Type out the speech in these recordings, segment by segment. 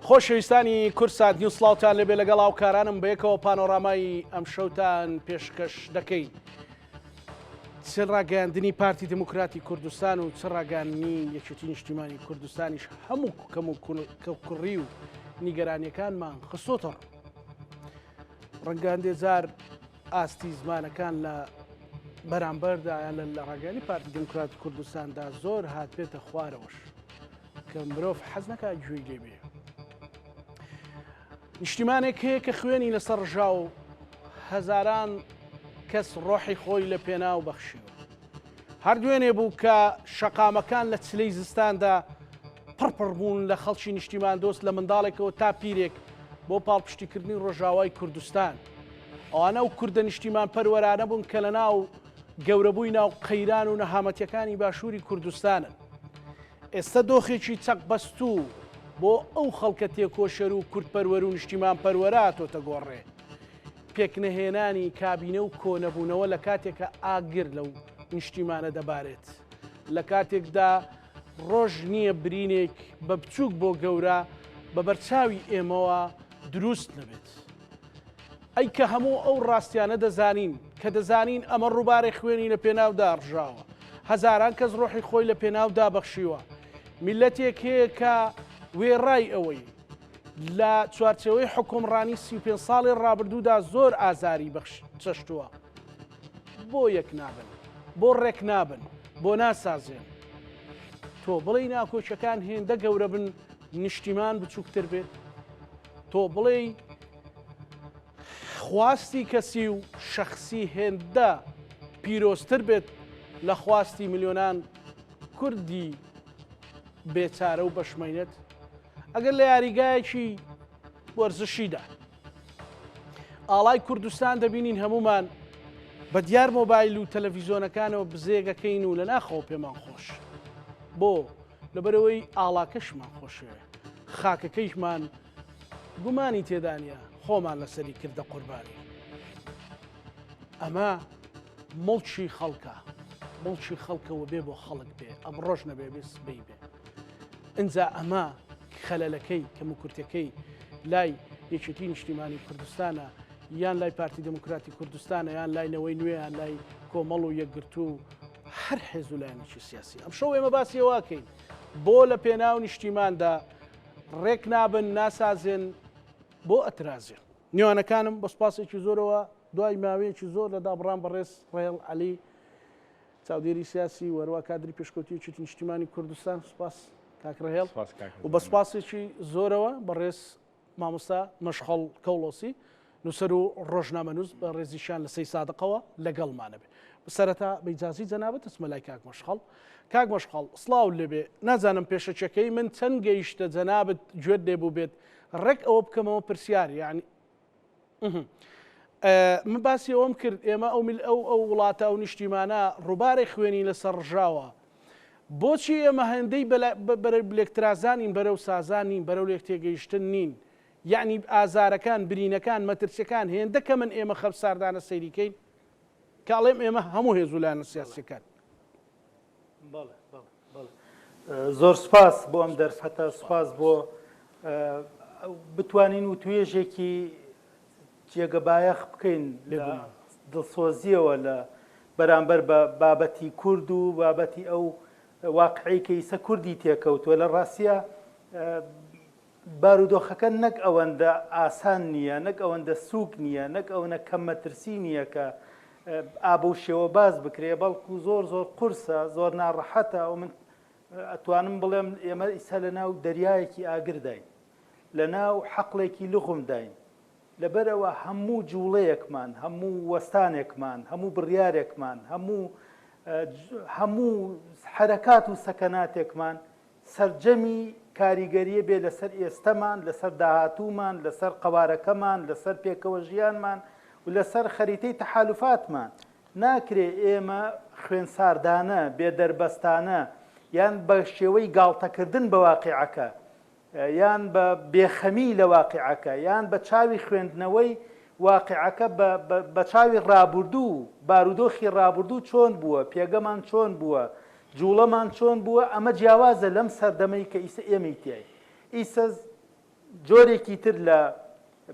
خۆشەویستانی کورسات نیو سڵاوتان لەبێ لەگەڵ هاوکارانم بەیەکەوە پانۆرامای ئەم شەوتان پێشکەش دەکەین. چ ڕاگەاندنی پارتی دموکراتی کوردستان و چ ڕاگەاندنی یەکێتی نیشتیمانی کوردستانیش هەموو کەم و کوڕی و نیگەرانیەکانمان خستۆتەڕ. ڕەنگەندێ جار ئاستی زمانەکان لە بەرامبەردا یان لە ڕاگەاندنی پارتی دموکراتی کوردستاندا زۆر هاتبێتە خوارەوەش کە مرۆڤ حەز نەکات گوێی لێ بێ. نیشتیمانێک هەیە کە خوێنی لەسەر ڕژا و هەزاران کەس ڕۆحی خۆی لە پێناو بەخشیوە. هەردوێنێ بوو کە شەقامەکان لە چلەی زستاندا پڕپڕ بوون لە خەڵکی نیشتیمان دۆست لە منداڵێکەوە تا پیرێک بۆ پاڵپشتیکردنی ڕۆژاوای کوردستان. ئەوانە و کوردە نیشتیمان پەروەرانە بوون کە لە ناو گەورەبووی ناو قەیران و نەهامەتیەکانی باشووری کوردستانن. ئێستا دۆخێکی چەق بەستوو بۆ ئەو خەڵکە تێکۆشەر و کورتپەروەر و نیشتیمان پەروەراتۆتە گۆڕێ. پێکنەهێنانی کابینە و کۆنەبوونەوە لە کاتێکە ئاگر لەو نیشتیمانە دەبارێت. لە کاتێکدا ڕۆژ نییە برینێک بە بچووک بۆ گەورە بە بەرچاوی ئێمەوە دروست نەبێت. ئەی کە هەموو ئەو ڕاستیانە دەزانین کە دەزانین ئەمە ڕووبارەی خوێنی لە پێناودا ڕژاوە. هەزاران کەس ڕۆحی خۆی لە پێناودا بەخشیوە. میلەتێک هەیە کە وێڕای ئەوەی لە چوارچەوەی حکومڕانی 35 ساڵی ڕابردوودا زۆر ئازاری چەشتووە. بۆ یەک نابن، بۆ ڕێک نابن، بۆ ناسازێن. تۆ بڵێ ناکۆچەکان هێندە گەورە بن نیشتیمان بچووکتر بێت. تۆ بڵێ خواستی کەسی و شەخصی هێندە پیرۆستر بێت لە خواستی ملیۆنان کوردی بێچارە و بەشمەینەت. ئەگەر لە یاریگایەکی وەرزشیدا ئاڵای کوردستان دەبینین هەمومان بە دیار مۆبایل و تەلەڤیزۆنەکانەوە بزێگەکەین و لە ناخەوە پێمان خۆش. بۆ لەبەرەوەی ئاڵاکەشمان خۆشوێ، خاکەکەیشمان گومانی تێدانە خۆمان لەسەری کردە قوربانی. ئەمە مڵچی خەڵکە، مڵچی خەڵکەوە بێ بۆ خەڵک بێ، ئەم ڕۆژ نەبێ بێ سبەی بێ. ئینجا ئەمە خەلەلەکەی کەموکورتەکەی لای یەکێتی نیشتیمانی کوردستانە یان لای پارتی دموکراتی کوردستانە یان لای نەوەی نوێ یان لای کۆمەڵ و یەکگرتو و هەر حێز و لایەنێکی سیاسی. ئەم شەو ئێمە باسی ئەوەکەین بۆ لە پێناو نیشتیماندا ڕێک نابن، ناسازێن، بۆ ئەترازێن. نیوانەکانم بە سوپاسێکی زۆرەوە دوای ماوەیەکی زۆر لە دابڕان بەڕێز ڕێڵ عەلی چاودێری سیاسی وەروە کادری پێشکەوتی یەکێتی نیشتیمانی کوردستان. سوپاس کاکڕهێڵ و بە سوپاسێکی زۆرەوە بەڕێز مامۆستا مەشخەڵ کەوڵۆسی نووسەر و ڕۆژنامەنووس بە ڕێزیشان لە سەی سادقەوە لەگەڵمانە بێ. بسەرەتا بە ئیجازی جەنابەت دەچمە لای کاک مەشخەڵ. کاک مەشخەڵ سڵاو لێبێ، نازانم پێشەچەکەی من چەند گەیشتە جەنابەت گوێت لێبوو بێت ڕێک ئەوە بکەمەوە پرسیار. یعنی من باسی ئەوم کرد ئێمە ئەو وڵاتە و نیشتیمانە ڕووبارەی خوێنی لەسەر ڕژاوە. بۆچی ئێمە هەندەی لێکترازانین بەرەو سازانین بەرەو لێک تێگەیشتن نین؟ یعنی ئازارەکان برینەکان مەترسیەکان هێندە کە من ئێمە خەب ساردانە سەیریکەین کاڵێم ئێمە هەموو هێزولانە سیاسیەکان. زۆر سپاس بۆ ئەم دەرفەتە، سپاس بۆ بتوانین و توێژێکی جێگەبایەخ بکەین لە دڵسۆزیەوە لە بەرامبەر بە بابەتی کورد و بابەتی ئەو واقعی کە ئیسە کوردی تێکەوتووە. لە ڕاستیە بارودۆخەکە نەک ئەوەندە ئاسان نییە، نەک ئەوەندە سووک نییە، نەک ئەوەنە کەم مەترسی نییە کە ئابە و شێوە باز بکرێ، بەڵکو زۆر زۆر قورسە، زۆر ناڕەحەتە. و من ئەتوانم بڵێم ئێمە ئیسا لە ناو دەریایەکی ئاگرداین، لە ناو حەقڵێکی لغمداین. لەبەرەوە هەموو جوڵەیەکمان، هەموو وەستانێکمان، هەموو بڕیارێکمان، هەموو حرەکات و سەکەناتێکمان سەرجەمی کاریگەریە بێ لەسەر ئێستەمان، لەسەر داهاتوومان، لەسەر قەوارەکەمان، لەسەر پێکەوە ژیانمان و لەسەر خەریتەی تەحالوفاتمان. ناکرێ ئێمە خوێنساردانە، بێدەربەستانە یان بە شێوەی گاڵتەکردن بە واقیعەکە یان بە بێخەمی لە واقیعەکە یان بە چاوی خوێندنەوەی واقیعەکە بە چاوی ڕابردوو، بارودۆخی ڕابردوو چۆن بووە، پێگەمان چۆن بووە، جوڵەمان چۆن بووە. ئەمە جیاوازە لەم سەردەمەی کە ئیسە ئێمەی تای. ئیسە جۆرێکی تر لە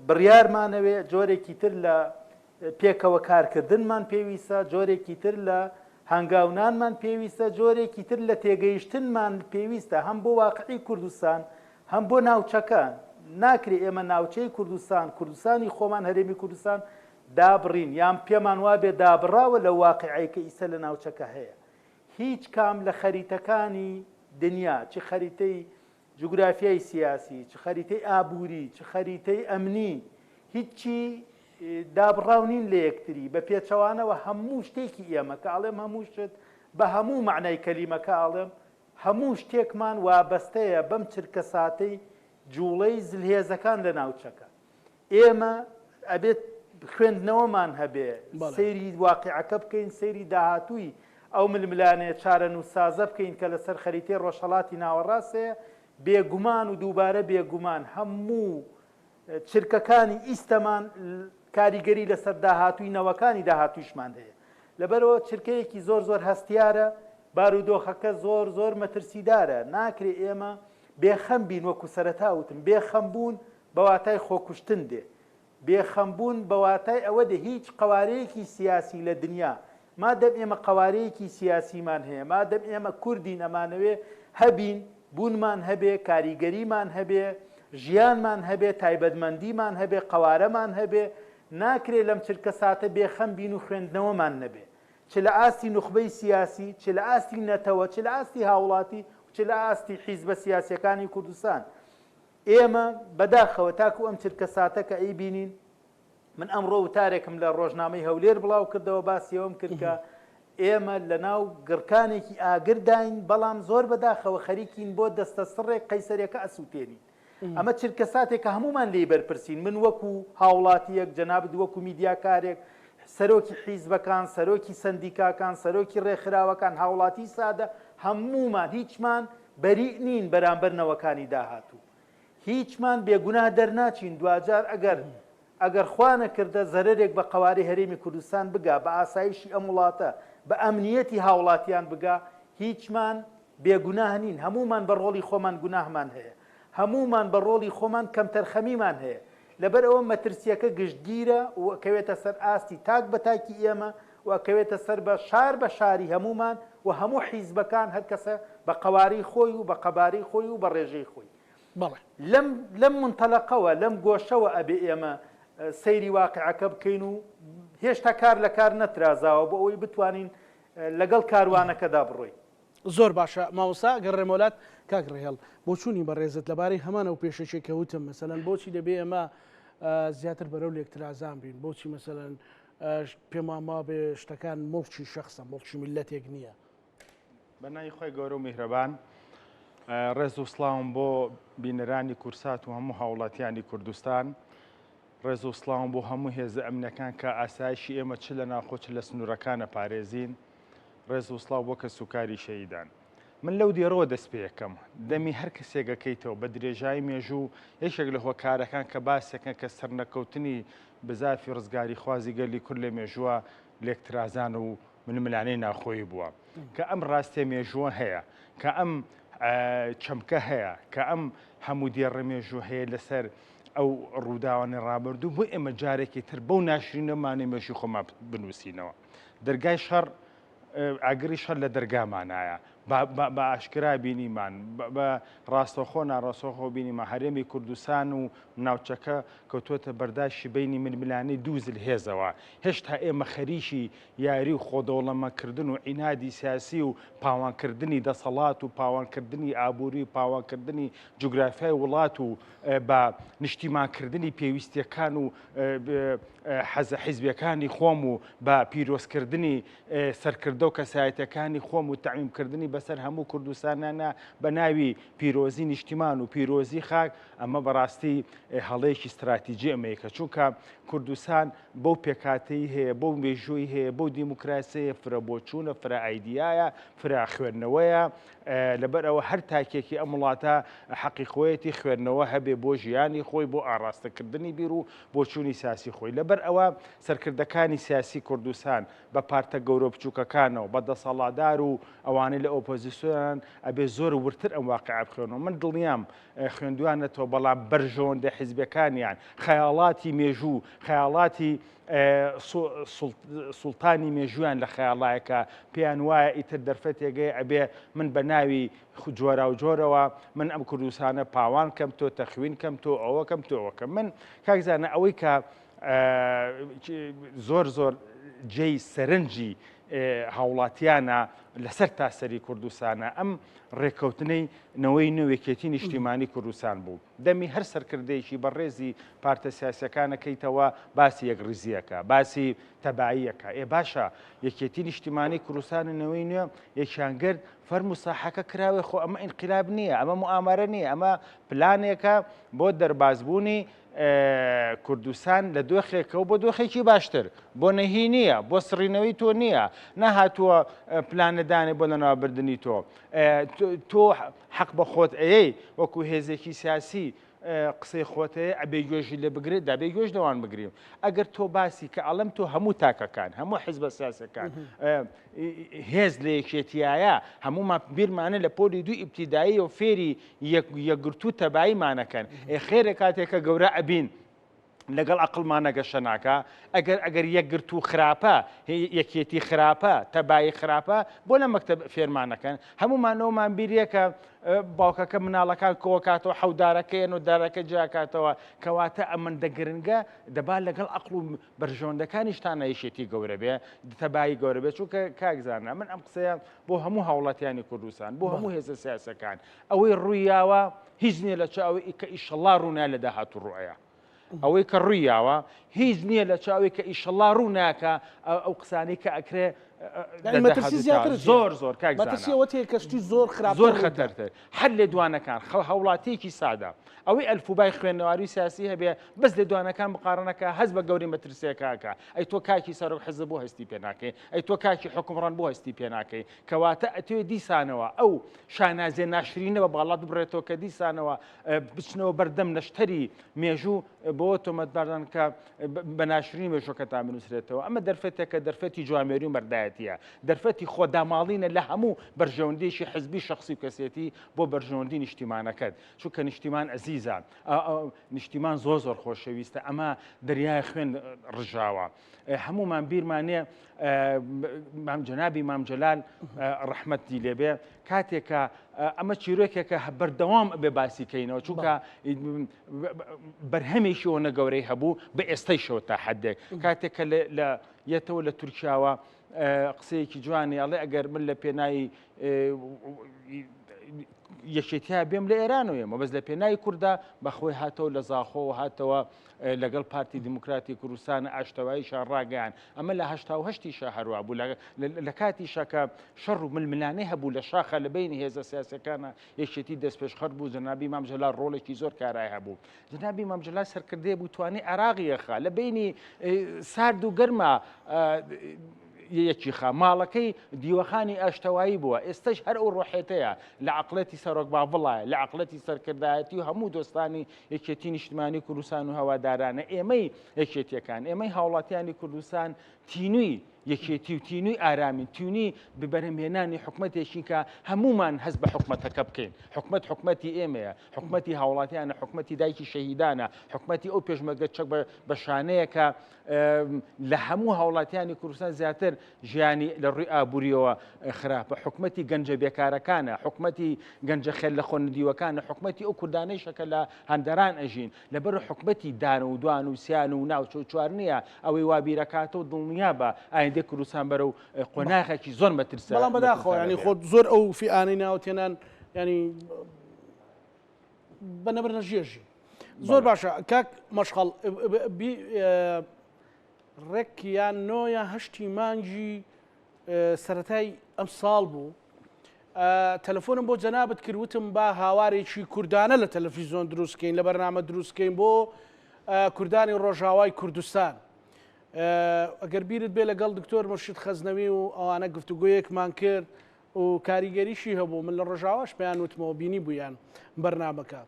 بڕیارمانەوێ، جۆرێکی تر لە پێکەوە کارکردنمان پێویستە، جۆرێکی تر لە هەنگاونانمان پێویستە، جۆرێکی تر لە تێگەیشتنمان پێویستە، هەم بۆ واقعی کوردستان هەم بۆ ناوچەکان. ناکرێ ئێمە ناوچەی کوردستانی خۆمان هەرێمی کوردستان دابڕین یان پێمان وابێ دابڕاوە لە واقعیکە ئیسە لە ناوچەکە هەیە. هیچ کام لە خەریتەکانی دنیا، چ خەریتەی جوگرافیای سیاسی، چ خەریتەی ئابووری، چ خەریتەی ئەمنی، هیچی دابڕاو نین لە یەکتری بە پێچەوانەوە. هەموو شتێکی ئێمە کە ئاڵێم هەموو شت بە هەموو معنای کەلیمەکە ئاڵێم هەموو شتێکمان وابەستەیە بەم چرکە ساتەی جوڵەی زلهێزەکان لە ناوچەکە. ئێمە ئەبێت خوێندنەوەمان هەبێ، سەیری واقعەکە بکەین، سەیری داهاتووی ئەو ململانێ چارە نووسازە بکەین کە لەسەر خەریتەی ڕۆژهەڵاتی ناوەڕاستەیە. بێگومان و دووبارە بێگومان هەموو چرکەکانی ئیستەمان کاریگەری لەسەر داهاتووی نەوەکانی داهاتوویشمان هەیە. لەبەرەوە چرکەیەکی زۆر زۆر هەستیارە، بارودۆخەکە زۆر زۆر مەترسیدارە. ناکرێ ئێمە بێخەم بین، وەکو سەرەتا وتم، بێخەمبوون بەواتای خۆکوشتن دێ، بێخەمبوون بەواتای ئەوە دێ هیچ قوارەیەکی سیاسی لە دنیا مادەم ئێمە قوارەیەکی سیاسیمان هەیە، مادەم ئێمە کوردین ئەمانەوێ هەبین، بوونمان هەبێ، کاریگەریمان هەبێ، ژیانمان هەبێ، تایبەتمەندیمان هەبێ، قوارەمان هەبێ، ناکرێت لەم چرکە ساتە بێخەم بین و خوێندنەوەمان نەبێ، چ لە ئاستی نوخبەی سیاسی، چ لە ئاستی نەتەوە، چ لە ئاستی هاوڵاتی، چ لە ئاستی حیزبە سیاسیەکانی کوردستان. ئێمە بەداخەوە تاکو ئەم چرکە ساتە کە ئەی بینین، من ئەمڕۆ وتارێکم لە ڕۆژنامەی هەولێر بڵاو کردەوە، باسیەوەم کرد کە ئێمە لە ناو گڕکانێکی ئاگرداین، بەڵام زۆر بەداخەوە خەریکین بۆ دەستە سڕێک قەیسەرێکە ئەسووتێنین. ئەمە چرکە ساتێکە هەمومان لێ بەرپرسین، من وەکو هاوڵاتیەک، جەنابەت وەکو میدیاکارێک، سەرۆکی حیزبەکان، سەرۆکی سندیکاکان، سەرۆکی ڕێکخراوەکان، هاوڵاتی سادە، هەموومان هیچمان بەریء نین بەرامبەر نەوەکانی داهاتوو، هیچمان بێگوناه دەرناچین. دوجار ئەگەر خوا نەکردە زەرێک بە قوارەی هەرێمی کوردستان بگا، بە ئاسایشی ئەم وڵاتە، بە ئەمنیەتی هاوڵاتیان بگا، هیچمان بێگوناه نین. هەمومان بە ڕۆڵی خۆمان گوناهمان هەیە، هەمومان بە ڕۆڵی خۆمان کەمتەرخەمیمان هەیە. لەبەرەوە مەترسیەکە گشتگیرە و ئەکەوێتە سەر ئاستی تاک بە تاکی ئێمە و ئەکەوێتە سەر بە شاری هەمومان و هەموو حیزبەکان، هەر کەسە بە قوارەی خۆی و بە قەبارەی خۆی و بە ڕێژەی خۆی. لەم منتەلەقەوە، لەم گۆشەوە ئەبێ ئێمە سەیری واقعەکە بکەین و هێشتا کار لە کار نەترازاوە بۆ ئەوەی بتوانین لەگەڵ کاروانەکەدا بڕۆین. زۆر باشە ماوەسا گەڕێمەولات کاگڕێهێڵ بۆ چوونی بەڕێزت لەبارەی هەمانە و پێشەشێک کەوتم، مەسەلەن بۆچی دەبێ ئەمە زیاتر بەرەو لێکترازان بین، بۆچی مەسەلەن پێماما بێ شتەکان مڵکی شەخصە، مڵکی میلەتێک نییە. بەنای خۆی گەورە و میهرەبان، ڕێز و سڵاوم بۆ بینەرانی کورسات و هەموو هاوڵاتیانی کوردستان، ڕێز و سڵاوم بۆ هەموو هێزە ئەمنەکان کە ئاسایشی ئێمە چ لە ناخۆچ لە سنوورەکانە پارێزین، ڕێز و سڵاو بۆ کە سوکاری شەیدان. من لەو دیێڕەوە دەست پێەکەم، دەمی هەر کەسێکەکەیتەوە بە درێژای مێژوو یەکێک لە هۆکارەکان کە باسێکن کە سەرنەکەوتنی بزافی ڕزگاری خوازی گەلی کورد لە مێژووە لێکترازان و منملانەی ناخۆی بووە، کە ئەم ڕاستێ مێژووە هەیە، کە ئەم چەمکە هەیە، کە ئەم هەموو دیێڕە مێژوو هەیە لەسەر ئەو ڕووداوانی ڕابردوو، بۆ ئێمە جارێکی تر بەو ناشرینەمانی مێژوی خۆمان بنووسینەوە. دەرگای شەڕ ئاگری شەڕ لە دەرگامانایە، بە ئاشکرا بینیمان، بە ڕاستەخۆ ناڕاستەخۆ بینیمە هەرێمی کوردستان و ناوچەکە کەوتووەتە بەرداشتی بینی منملانەی دوو زلهێزەوە. هێشتا ئێمە خەریکی یاری و خۆدەوڵەمەکردن و عینادی سیاسی و پاوانکردنی دەسەڵات و پاوانکردنی ئابووری و پاوانکردنی جوگرافیای وڵات و بە نیشتیمانکردنی پێویستیەکان و حیزبیەکانی خۆم و بە پیرۆزکردنی سەرکردە و کەسایەتەکانی خۆم و تەعمیمکردنی بەسەر هەموو کوردستانانە بە ناوی پیرۆزی نیشتیمان و پیرۆزی خاک، ئەمە بەڕاستی هەڵەیەکی استراتیجی ئەمەیەکە، چونکە کوردستان بەو پێکاتەی هەیە، بەو مێژووی هەیە، بەو دیموکراسیە، فرە بۆچوونە، فرە ئایدیایە، فرە خوێندنەوەیە. لەبەر ئەوە هەر تاکێکی ئەم وڵاتە حەقی خۆیەتی خوێندنەوە هەبێ بۆ ژیانی خۆی، بۆ ئاڕاستەکردنی بیر و بۆچوونی سیاسی خۆی. لەبەر ئەوە سەرکردەکانی سیاسی کوردستان بە پارتە گەورە بچووکەکانەوە، بە دەسەڵاتدار و ئەوانەی لە ئەو ئۆپۆزیسیۆنان ئەبێ زۆر ورتر ئەم واقعە بخوێنەوە. من دڵنیام خوێندوانەتەوە، بەڵام بەرژۆندە حیزبەکانیان خەیاڵاتی مێژوو، خەیاڵاتی سوڵتانی مێژویان لە خەیاڵایەکە پێیان وایە ئیتر دەرفەت تێگەی ئەبێ من بە ناوی جۆرا و جۆرەوە من ئەم کوردستانە پاوان کەم تۆ تەخوین کەم تۆ ئەوەکەم تۆ ئەوەکەم. من کاکزانە ئەوەی کە زۆر زۆر جێی سەرنجی هاوڵاتیانە لەسەر تاسەری کوردستانە ئەم ڕێککەوتنەی نەوەی نوێکێتی نیشتیمانی کوردستان بوو. دەمی هەر سەرکردەیەکی بەڕێزی پارتە سیاسەکانەکەیتەوە باسی یەکڕزیەکە، باسی تەباییەکە. باشە یەکێتی نیشتیمانی کوردستانەوەی نوێ یەکیانگرد فەرمو ساحەکە کراوێ، خۆ ئەمە ئینقلاب نییە، ئەمە موامەرە نییە، ئەمە پلانێکە بۆ دەربازبوونی کوردستان لە دۆخێکەوە بۆ دۆخێکی باشتر، بۆ نەهی نییە، بۆ سڕینەوەی تۆ نییە، نەهاتووە پلانەدانی بۆ لەناوبردننی تۆ. تۆ حەق بە خۆت ئەیەی وەکو هێزێکی سیاسی قسەی خۆتەیە ئەبێ گوێژی لێ بگرێت، دەبێ گوێژ لەوان بگریم. ئەگەر تۆ باسی کە ئەڵم تۆ هەموو تاکەکان، هەموو حیزبە سیاسەکان هێز لە یەکێتیایە، هەموومان بیرمانە لە پۆلی دوو ئیبتیدایی و فێری یەکگرتوو تەباییمانەکەن. خێرە کاتێکە گەورە ئەبین لەگەڵ عقلمانە گەشە ناکە، ئەگەر یەکگرتوو خراپە، یەکێتی خراپە، تەبایی خراپە، بۆ لە مەکتەب فێرمانەکەن. هەمومانەوەمان بیریەکە باوکەکە مناڵەکان کۆکاتەوە حەودارەکەیان و دارەکە جیاکاتەوە، کەواتە ئەمەندە گرنگە دەبا لەگەڵ عقل و بەرژۆندەکانیشتانە یەشێتی گەورە بێ، تەبایی گەورە بێت. چونکە کاکزانە من ئەم قسەیە بۆ هەموو هاوڵاتیانی کوردستان، بۆ هەموو هێزە سیاسەکان، ئەوەی ڕوویاوە هیچ نییە لە چاوی کە ئیشەڵڵا ڕوونا لە داهاتوو ڕوئەیە. ئەوەی کە ڕوویاوە هیچ نییە لە چاوی کە ئیشەڵڵا ڕوو ناکە ئەو قسانەی کە ئەکرێ زۆر زۆر کەشتی زۆر خراپ زۆر خەتەرتر. هەر لێ دوانەکان هەوڵاتیەکی سادا ئەوەی ئەلفوبای خوێندنەواری سیاسی هەبێ بەس لێ دوانەکان بقارنەکە هەز بە گەوری مەترسیەکەکە. ئەی تۆ کاکی سەرۆک حیزب بۆ هەستی پێ ناکەی، ئەی تۆ کاکی حکومڕان بۆ هەستی پێ ناکەی، کەواتە ئەتوێ دیسانەوە ئەو شانازێ ناشرینەوە باڵات بڕێتەوە کە دیسانەوە بچنەوە بەردەم نەشتەری مێژوو بۆ تۆمەتباردان کە بە ناشرین مێژوەکەتان بنووسرێتەوە. ئەمە دەرفەتێکە دەرفەتی جوامێری و مەردایەتیە، دەرفەتی خۆداماڵینە لە هەموو بەرژەوندێکی حزبی شخصی و کەسێتی بۆ بەرژەوەندی نیشتیمانەکەت. چونکە نیشتیمان ئەزیزان، نیشتیمان زۆر زۆر خۆشەویستە، ئەمە دەریای خوێن ڕژاوە. هەمومان بیرمانێ جەنابی مام جەلال ڕەحمەتی لێبێ کاتێکە ئەمە چیرۆکێکە بەردەوام بێ باسیکەینەوە، چونکە بەرهەمێکی ئەوە گەورەی هەبوو بە ئێستەیشەوە تا حەدێک. کاتێکە لە یەتەوە لە تورکیاوە قسەیەکی جوانی ئەڵێ ئەگەر من لە پێناوی یەکێتیا بێم لە ئێرانەوەیەمە، بەس لە پێناوی کووردا بەخۆی هاتەوە لە زاخۆ هاتەوە لەگەڵ پارتی دیموکراتی کوردستان ئاشتەواییشان ڕاگەیان. ئەمە لە 1970 هەروە بوو لە کاتیشە کە شەڕ و ململانەی هەبوو لە شاخە لە بینی هێزە سیاسەکانە یەکێتی دەستپێشخەر بوو. جەنابی مام جەلال ڕۆڵێکی زۆر کارای هەبوو. جەنابی مام جەلال سەرکردەیە بوو توانێ عێراقیەخە لە بینی سارد و گەرمە یەکیخە ماڵەکەی دیوەخانی ئاشتەوایی بووە. ئێستش هەر ئەو ڕۆحێتەیە لە عقلەتی سەرۆک باڤڵایە، لە عقلەتی سەرکردایەتی و هەموو دۆستانی یەکێتی نیشتیمانی کوردستان و هەوادارانە. ئێمەی یەکێتیەکان، ئێمەی هاوڵاتیانی کوردستان تینووی یەکێتی و تینووی ئارامین، تینووی ببەرهەمهێنانی حکومەتێکی کە هەمومان هەست بە حکومەتەکە بکەین. حکومەتی ئێمەیە، حکومەتی هاوڵاتیانە، حکومەتی دایکی شەهیدانە، حکومەتی ئەو پێشمەرگە چەک بە شانەیە کە لە هەموو هاوڵاتیانی کوردستان زیاتر ژیانی لە ڕووی ئابوووریەوە خراپە. حکومەتی گەنجە بێکارەکانە، حکومەتی گەنجە خێل لە خۆنەدیوەکانە، حکومەتی ئەو کوردانەیشەکە لە هەندەران ئەژین لەبەر حکومەتی دان و دوان و سیان و ناوچە و چوار نییە ئەوەی وابیرەکاتەوە دڵنیا بە ئایندەی کوردستان بەرە و قۆناغێکی زۆر مەترسە. بەڵام بەداخەوە ینی خۆ زۆر ئەو فیئانەی ناوتێنان ینی بەنەبەر نەژێژی زۆر باشە. کاک مەشخەڵ ڕێکیان نۆیە هەشتی مانگی سەرەتای ئەم ساڵ بوو. تەلەفۆنم بۆ جەنابەت کردوتم با هاوارێکی کوردانە لە تەلەڤیزۆن دروستکەین، لە بەرنامە دروستکەین بۆ کوردانی ڕۆژاوای کوردستان. ئەگەر بیرت بێ لەگەڵ دکتۆر مرشید خەزنەوی و ئەوانە گفتوگویەکمان کرد و کاریگەریشی هەبوو. من لە ڕۆژاواش پێیان وتمەوە بینی بوویان بەرنامەکە.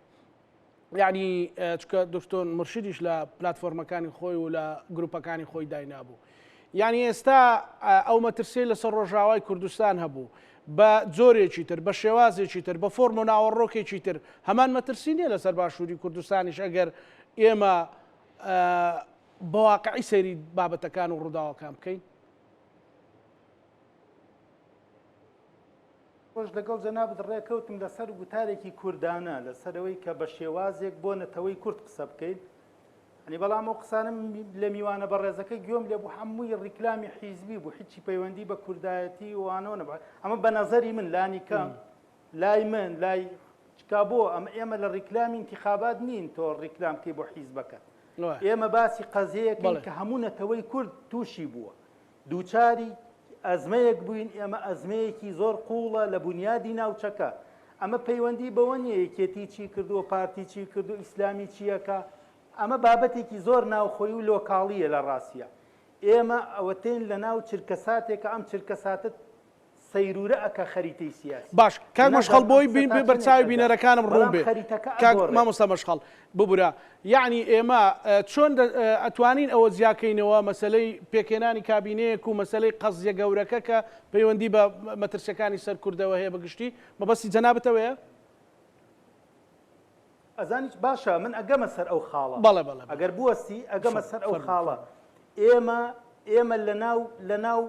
یعنی چکە دکتۆر مرشیدیش لە پلتفۆرمەکانی خۆی و لە گروپەکانی خۆی داینابوو. یعنی ئێستا ئەو مەترسیی لەسەر ڕۆژاوای کوردستان هەبوو. بە جۆرێکی تر بە شێوازێکی تر بە فۆرم و ناوەڕۆکێکی تر هەمان مەترسی نیە لەسەر باشووری کوردستانیش ئەگەر ئێمە بەواقعی سەیری بابەتەکان و ڕووداوەکان بکەین. خۆش لەگەڵ جەنابەت ڕێکەوتم لەسەر گوتارێکی کوردانە لەسەرەوەی کە بە شێوازێک بۆ نەتەوەی کورد قسە بکەیت. ئەنی بەڵام ئەو قسانم لە میوانە بەڕێزەکە گوێم لێ بوو هەمووی ڕیکلامی حیزبی بوو هیچی پەیوەندی بە کوردایەتی وانەوە نەبوو. ئەمە بە نەزەری من لانیکەم لای من لای چکا بۆ ئێمە لە ڕیکلامی انتخابات نین تۆ ڕیکلام کەی بۆ حیزبەکە. ئێمە باسی قەزەیەکین کە هەموو نەتەوەی کورد تووشی بووە دووچاری ئەزمەیەک بووین. ئێمە ئەزمەیەکی زۆر قوڵە لە بنیادی ناوچەکە. ئەمە پەیوەندی بەوە نیە یەکێتی چی کردووە پارتی چی کردو ئیسلامی چیەکە. ئەمە بابەتێکی زۆر ناوخۆی و لۆکاڵیە لە ڕاستیە. ئێمە ئەوەتێن لە ناو چرکەساتێکە ئەم چرکەساتت سەیرورە ئەکە خەریتەی سیاسی. باش کاک مەشخەڵ بۆی بەرچاوی بینەرەکانم ڕوون بێ مامۆستا مەشخەڵ ببورە. یعنی ئێمە چۆن ئەتوانین ئەوە زیاکەینەوە مەسلەی پێکێنانی کابینەیەک و مەسلەی قەزیە گەورەکە کە پەیوەندی بە مەترسیەکانی سەر کوردەوە هەیە بەگشتی مەبەستی جەنابەتەوەیە؟ ئەزانیش باشە من ئەگەمە سەر ئەو خاڵە. بەڵێ بەڵێ ئەگەر بوەستی ئەگەمە سەر ئەو خاڵە. ئێمە لە ناو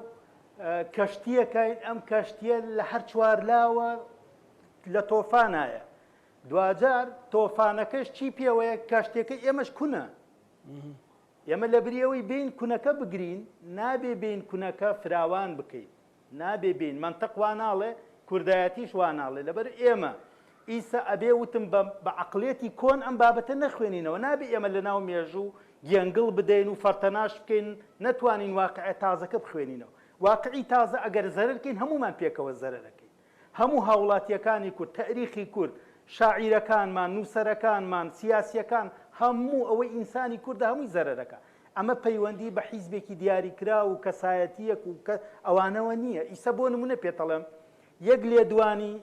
کەشتیەکەین. ئەم کەشتیە لە هەر چوارلاوە لە تۆفانایە. دوجار تۆفانەکەش چی پێوەیە کەشتێکە ئێمەش کوونە. ئێمە لە بریەوەی بین کوونەکە بگرین نابێ بین کوونەکە فراوان بکەین. نابێ بین منطق واناڵێ کوردایەتیش واناڵێ لەبەر ئێمە ئیسا ئەبێ وتم بە عقلێتی کۆن ئەم بابەتە نەخوێنینەوە. نابێ ئێمە لە ناو مێژوو گێنگڵ بدەین و فەرتەناش بکەین نەتوانین واقعە تازەکە بخوێنینەوە. واقعی تازە ئەگەر زەرەرکەین هەمومان پێکەوە زەرەرەکەین. هەموو هاوڵاتیەکانی کورد تاریخی کورد شاعیرەکانمان نووسەرەکانمان سیاسیەکان هەموو ئەوەی ئینسانی کوردە هەمووی زەرەرەکە. ئەمە پەیوەندی بە حیزبێکی دیاریکرا و کەسایەتیەک و ئەوانەوە نییە. ئیسە بۆ نمونە پێتەڵێم یەک لێدوانی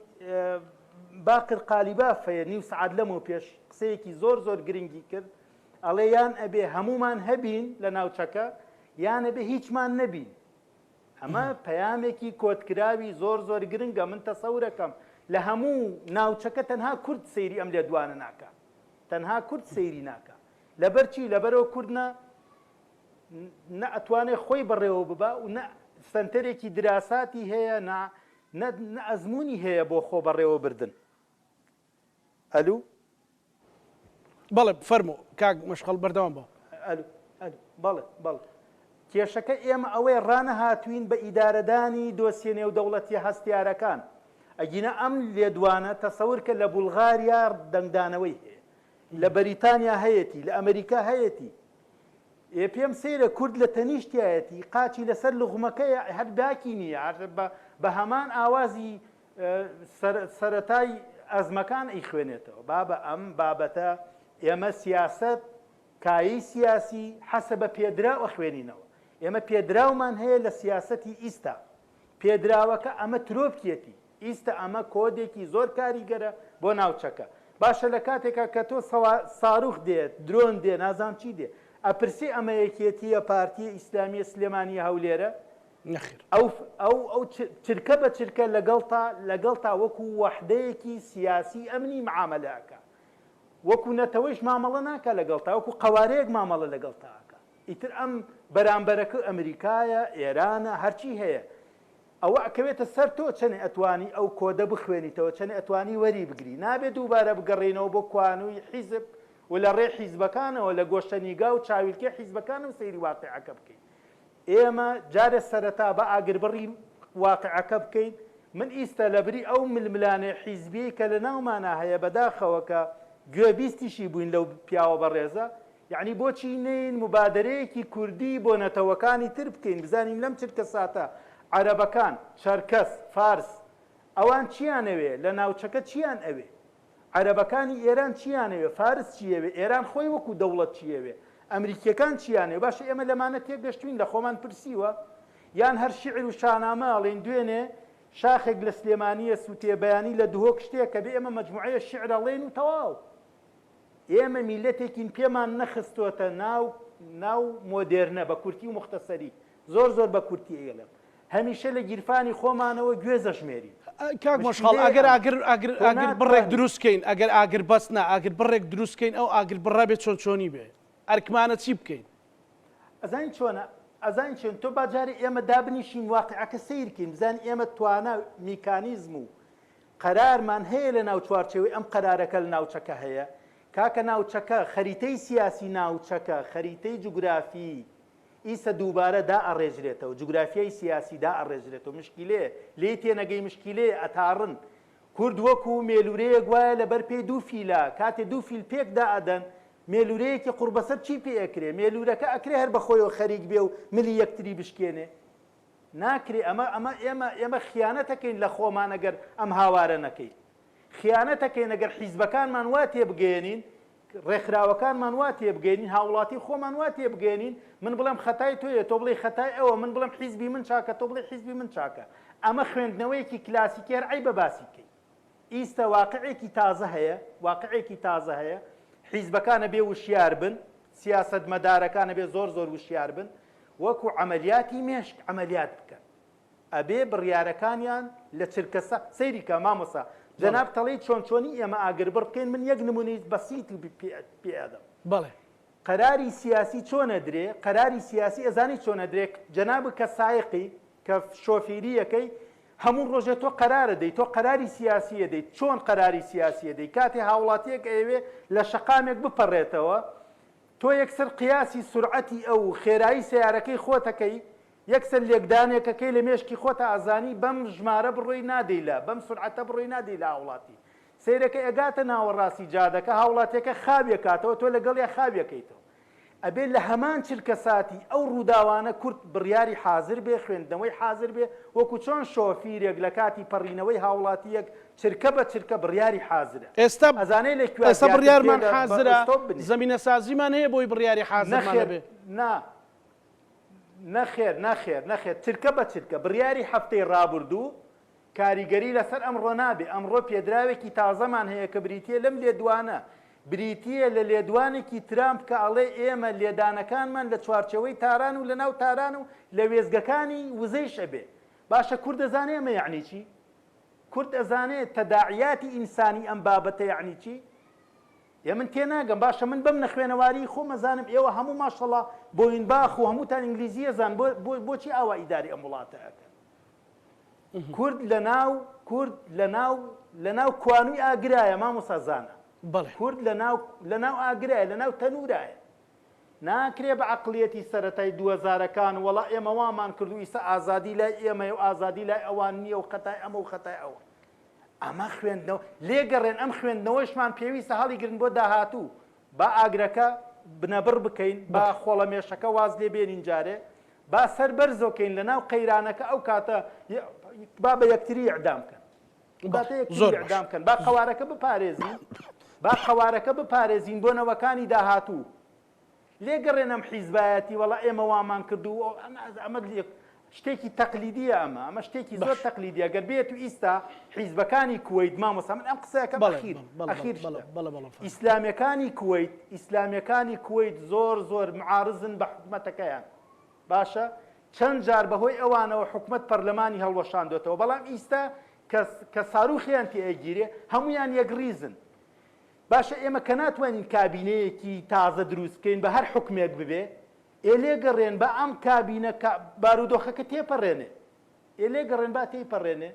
باقر قالیبافەیە نیو سعات لەمەوە پێش قسەیەکی زۆر گرنگی کرد. ئەڵێ یان ئەبێ هەمومان هەبین لە ناوچەکە یان ئەبێ هیچمان نەبین. ئەمە پەیامێکی کۆتکراوی زۆر گرنگە. من تەسەورەکەم لە هەموو ناوچەکە تەنها کورد سەیری ئەم لێدوانە ناکە. تەنها کورد سەیری ناکە. لەبەرچی لەبەرەوە کوردنە نە ئەتوانێت خۆی بەڕێوە ببا و نە سنتەرێکی دراساتی هەیە نە ئەزمموی هەیە بۆ خۆ بەڕێوە بردن. ئەلو بەڵێ فەرموو کاک مەشخەڵ بەردەوام بۆ بەڵێ کێشەکە ئێمە ئەوەی ڕانە هاتوین بە ئیدارەدانی دۆسیە نێودەوڵەتی هەستیارەکان. ئەگینە ئەم لێدوانە تەسەور کە لە بولغاریا دەنگدانەوەی هەیە لە بەریتانیا هەیەی لە ئەمریکا هەیەی. پێم سەیرە کورد لە تەنیشتایەتی قاچی لەسەر لغمەکەی هەر باکی نییە بە هەمان ئاوازی سەرەتای ئەزمەکان ئەی خوێنێتەوە. بابە ئەم بابەتە ئێمە سیاست کایی سیاسی حەسە بە پێدراوە خوێنینەوە. ئێمە پێدراومان هەیە لە سیاسەتی ئیستا. پێدراوەکە ئەمە ترۆپکێتی ئیستا ئەمە کۆدێکی زۆر کاریگەرە بۆ ناوچەکە. باشە لە کاتێکە کە تۆ ساروخ دێت درۆن دێ نازام چی دێ ئەپرسی ئەمە یەکێتیە پارتی ئیسلامی سلێمانی هەولێرە ئەو چرکە بە چرکە لەگەڵ تا وەکو وەحدەیەکی سیاسی ئەمنی معاملەکە وەکو نەتەوەیش مامەڵە ناکە لەگەڵ تا وەکو قەوارەیەک مامەڵە لەگەڵ تاکە. ئیتر ئەم بەرامبەرەکە ئەمریکایە ئێرانە هەرچی هەیە ئەوە ئەکەوێتە سەر تۆ چەنێ ئەتوانی ئەو کۆدە بخوێنیتەوە چەنێ ئەتوانی وەری بگری. نابێت دووبارە بگەڕێنەوە بۆ کوانووی حیزب و لە ڕێ حیزبەکانەوە لە گۆشتەنیگا و چاویلکە حیزبەکان و سەیری واقعەکە بکەین. ئێمە جارە سەرەتا بە ئاگربڕی واقعەکە بکەین. من ئیستا لەبری ئەو ململانێ حیزبی کە لە ناومانە هەیە بەداخەوەکە گوێبیستیشی بووین لەو پیاوە بەڕێزە. یعنی بۆچی نین مبادرەیەکی کوردی بۆ نەتەوەکانی تر بکەین بزانین لەم چرکە ساتە عەرەبەکان چەرکەس فارس ئەوان چیانەوێ لە ناوچەکە چیان ئەوێ عەرەبەکانی ئێران چیانەوێ فارس چیەوێ ئێران خۆی وەکو دەوڵەت چیەوێ ئەمریکیەکان چیانێ. باشە ئێمە لەمانە تێگەشتوین لە خۆمان پرسیوە یان هەر شیعر و شانامە ئەڵێن دوێنێ شاخێک لە سلێمانیە سووتێ بەیانی لە دوهۆک شتێک کە بێ ئێمە مەجموعەیە شیعر ئەڵێن و تەواو. ئێمە میلەتێکین پێمان نەخستۆتە ناو مۆدێرنە بە کورتی و مختصری زۆر بە کورتی ئێڵم هەمیشە لە گیرفانی خۆمانەوە گوێ دەژمێرین. کاک مەشغەڵ ئەگەر بڕێک دروستکەین ئەگەر ئاگر بەستنا ئاگر بڕێک دروستکەین ئەو ئاگر بڕە بێت چۆن چۆنی بێ ئەرکمانە چی بکەین ئەزانین چۆنە ئەزانین چۆن تۆ باجارێ ئێمە دابنیشین واقعەکە سیرکەین بزانین ئێمە توانە میکانیزم و قەرارمان هەیە لە ناو چوارچێوەی ئەم قەرارەکە لە ناوچەکە هەیە کاکە ناوچەکە خەریتەی سیاسی ناوچەکە خەریتەی جوگرافی ئیسە دووبارە دائەڕێژرێتەوە جوگرافیای سیاسی دائەڕێژرێتەوە مشکیلەیە لێی تێنەگەی مشکیلەیە ئەتاڕن کورد وەکو مێلورەیەک وایە لەبەر پێی دوو فیلە کاتێ دوو فیل پێک دائەدەن مێلورەیەکی قوربەسەر چی پێ ئەکرێ مێلورەکە ئەکرێ هەر بەخۆیەوە خەریک بێ و ملی یەکتری بشکێنێ ناکرێ ئێمە خیانەتەکەین لە خۆمان ئەگەر ئەم هاوارە نەکەین خیانەتەکەین ئەگەر حیزبەکانمان وا تێبگەێنین ڕێکخراوەکانمان وا تێبگەێنین هاوڵاتی خۆمان وا تێبگەێنین من بڵێم خەتای تۆیە تۆ بڵێ خەتای ئەوە من بڵێم حیزبی من چاکە تۆ بڵێ حیزبی من چاکە ئەمە خوێندنەوەیەکی کلاسیکی هەر عیبە باسی بکەین ئیستە واقعێکی تازە هەیە واقعێکی تازە هەیە حیزبەکانە بێ وشیار بن سیاسەت مەدارەکانە بێ زۆر زۆر وشیار بن وەکو عملیاتی مێشک عملیات بکەن ئەبێ بڕیارەکانیان لە چرکەسە سەیریکە مامۆسا جەناب تەڵی چۆن چۆنی ئێمە ئاگر بڕکەین من یەک نمونەی بەسیط پێدەم بەڵێ قەراری سیاسی چۆنە درێ قەراری سیاسی ئەزانی چۆنە درێ جەناب کە سایقی کە شۆفێریەکەی هەموو ڕۆژێ تۆ قەرارە دەیت تۆ قەراری سیاسیە دەیت چۆن قەراری سیاسیە دەیت کاتێ هاوڵاتیەک ئەوێ لە شەقامێک بپەڕێتەوە تۆ یەکسەر قیاسی سورعەتی ئەو خێرایی سیارەکەی خۆتەکەی یەکسەر لێکدانێکەکەی لە مێشکی خۆتە ئازانی بەم ژمارە بڕۆی نادەیلا بەم سورعەتە بڕۆی نادەی لە هاوڵاتی سیرەکە ئەگاتە ناوەڕاستی جادەکە هاوڵاتیەکە خاوێکاتەوە تۆ لەگەڵ خاوێکەیتەوە ئەبێ لە هەمان چرکە ساتی ئەو ڕووداوانە کورد بڕیاری حازر بێ خوێندنەوەی حازر بێ وەکو چۆن شۆفیرێک لە کاتی پەڕینەوەی هاوڵاتیەک چرکە بە چرکە بڕیاری حازرە ئێستا ئەزانەی لە ئێستا بڕیارمان حازرە زەمینە سازیمان هەیە بۆی بڕیاری حازرمان بێ نەخێر چرکە بە چرکە بڕیاری هەفتەی ڕابردوو کاریگەری لەسەر ئەمڕۆ نابێ ئەمڕۆ پێدراوێکی تازەمان هەیە کە بریتیە لەم لێدوانە بریتیە لە لێدوانێکی ترامپ کە ئەڵێ ئێمە لێدانەکانمان لە چوارچەوەی تاران و لە ناو تاران و لە وێزگەکانی وزەی شەبێ باشە کورد دەزانێ ئەمە یعنی چی کورد ئەزانێت تەداعیاتی ئینسانی ئەم بابەتە یعنی چی یا من تێناگەم باشە من بەم نەخوێنەواری خۆم ئەزانم ئێوە هەموو ماشەڵڵا بۆین باخ و هەمووتان ئینگلیزی ئەزان بۆچی ئاوا ئیداری ئەم وڵاتە ئەکەن کورد لە ناو کوانووی ئاگرایە مامۆسازانە کورد لە ناو ئاگرایە لە ناو تەنورایە ناکرێ بە عەقڵیەتی سەرەتای 2000ەکان وەڵا ئێمە وامان کردو ئیسا ئازادی لای ئێمە و ئازادی لای ئەوان نییە و خەتای ئەمە و خەتای ئەوە ئەمە خوێندنەوە لێگەڕێن ئەم خوێندنەوەشمان پێویستە هەڵی گرن بۆ داهاتوو با ئاگرەکە بنەبڕ بکەین با خۆڵەمێشەکە واز لێ بێنین جارێ با سەر بەرزۆکەین لە ناو قەیرانەکە ئەو کاتە با بە یەکتری ئیعدام بکەن ئیعدام بکەن با قەوارەکە بپارێزین با قەوارەکە بپارێزین بۆ نەوەکانی داهاتوو لێگەڕێن ئەم حیزبایەتی وەڵا ئێمە وامان کردو ئەمە شتێکی تەقلیدیە ئەمە شتێکی زۆر تەقلیدیە گەر بێت و ئیستا حیزبەکانی کوێیت مامۆستا من ئەم قسەیەکە ئەخیر ئیسلامیەکانی کوێیت زۆر معارضن بە حکومەتەکەیان باشە چەند جار بەهۆی ئەوانەوە حکومەت پەرلەمانی هەڵوەشاندوێتەوە بەڵام ئیستا کە ساروخیان تێ ئەگیرێ هەمویان یەکریزن باشە ئێمە کە ناتوانین کابینەیەکی تازە دروستکەین بە هەر حکمێک ببێ ئێلێگەڕێن بە ئەم کابینە بارودۆخەکە تێپەڕێنێ ئێلێگەڕێن با تێپەڕێنێ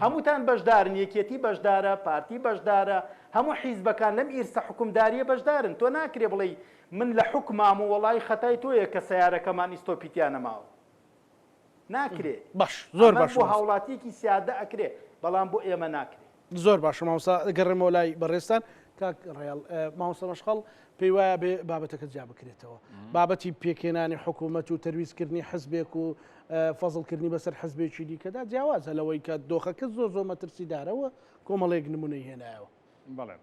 هەمووتان بەشدارن یەکێتی بەشدارە پارتی بەشدارە هەموو حیزبەکان لەم ئیرسە حکومداریە بەشدارن تۆ ناکرێ بڵێ من لە حکمام و وەڵای خەتای تۆیە کە سەیارەکەمان ئیستۆپیتیانە ماوە ناکرێ باش زۆر باش بۆ هاوڵاتیەکی سیادە ئەکرێ بەڵام بۆ ئێمە ناکرێ زۆر باشە مامۆستا گەڕێمەوە لای بەڕێستان کاک ڕێڵ مامۆستا مەشخەڵ پێی وایە بێ بابەتەکە جیا بکرێتەوە بابەتی پێکێنانی حکوومەت و تەرویزکردنی حزبێک و فەزڵکردنی بەسەر حزبێکی دیکەدا جیاوازە لەوەی کە دۆخەکە زۆر مەترسیدارەوە کۆمەڵێک نمونەی هێنایەوە بەڵێ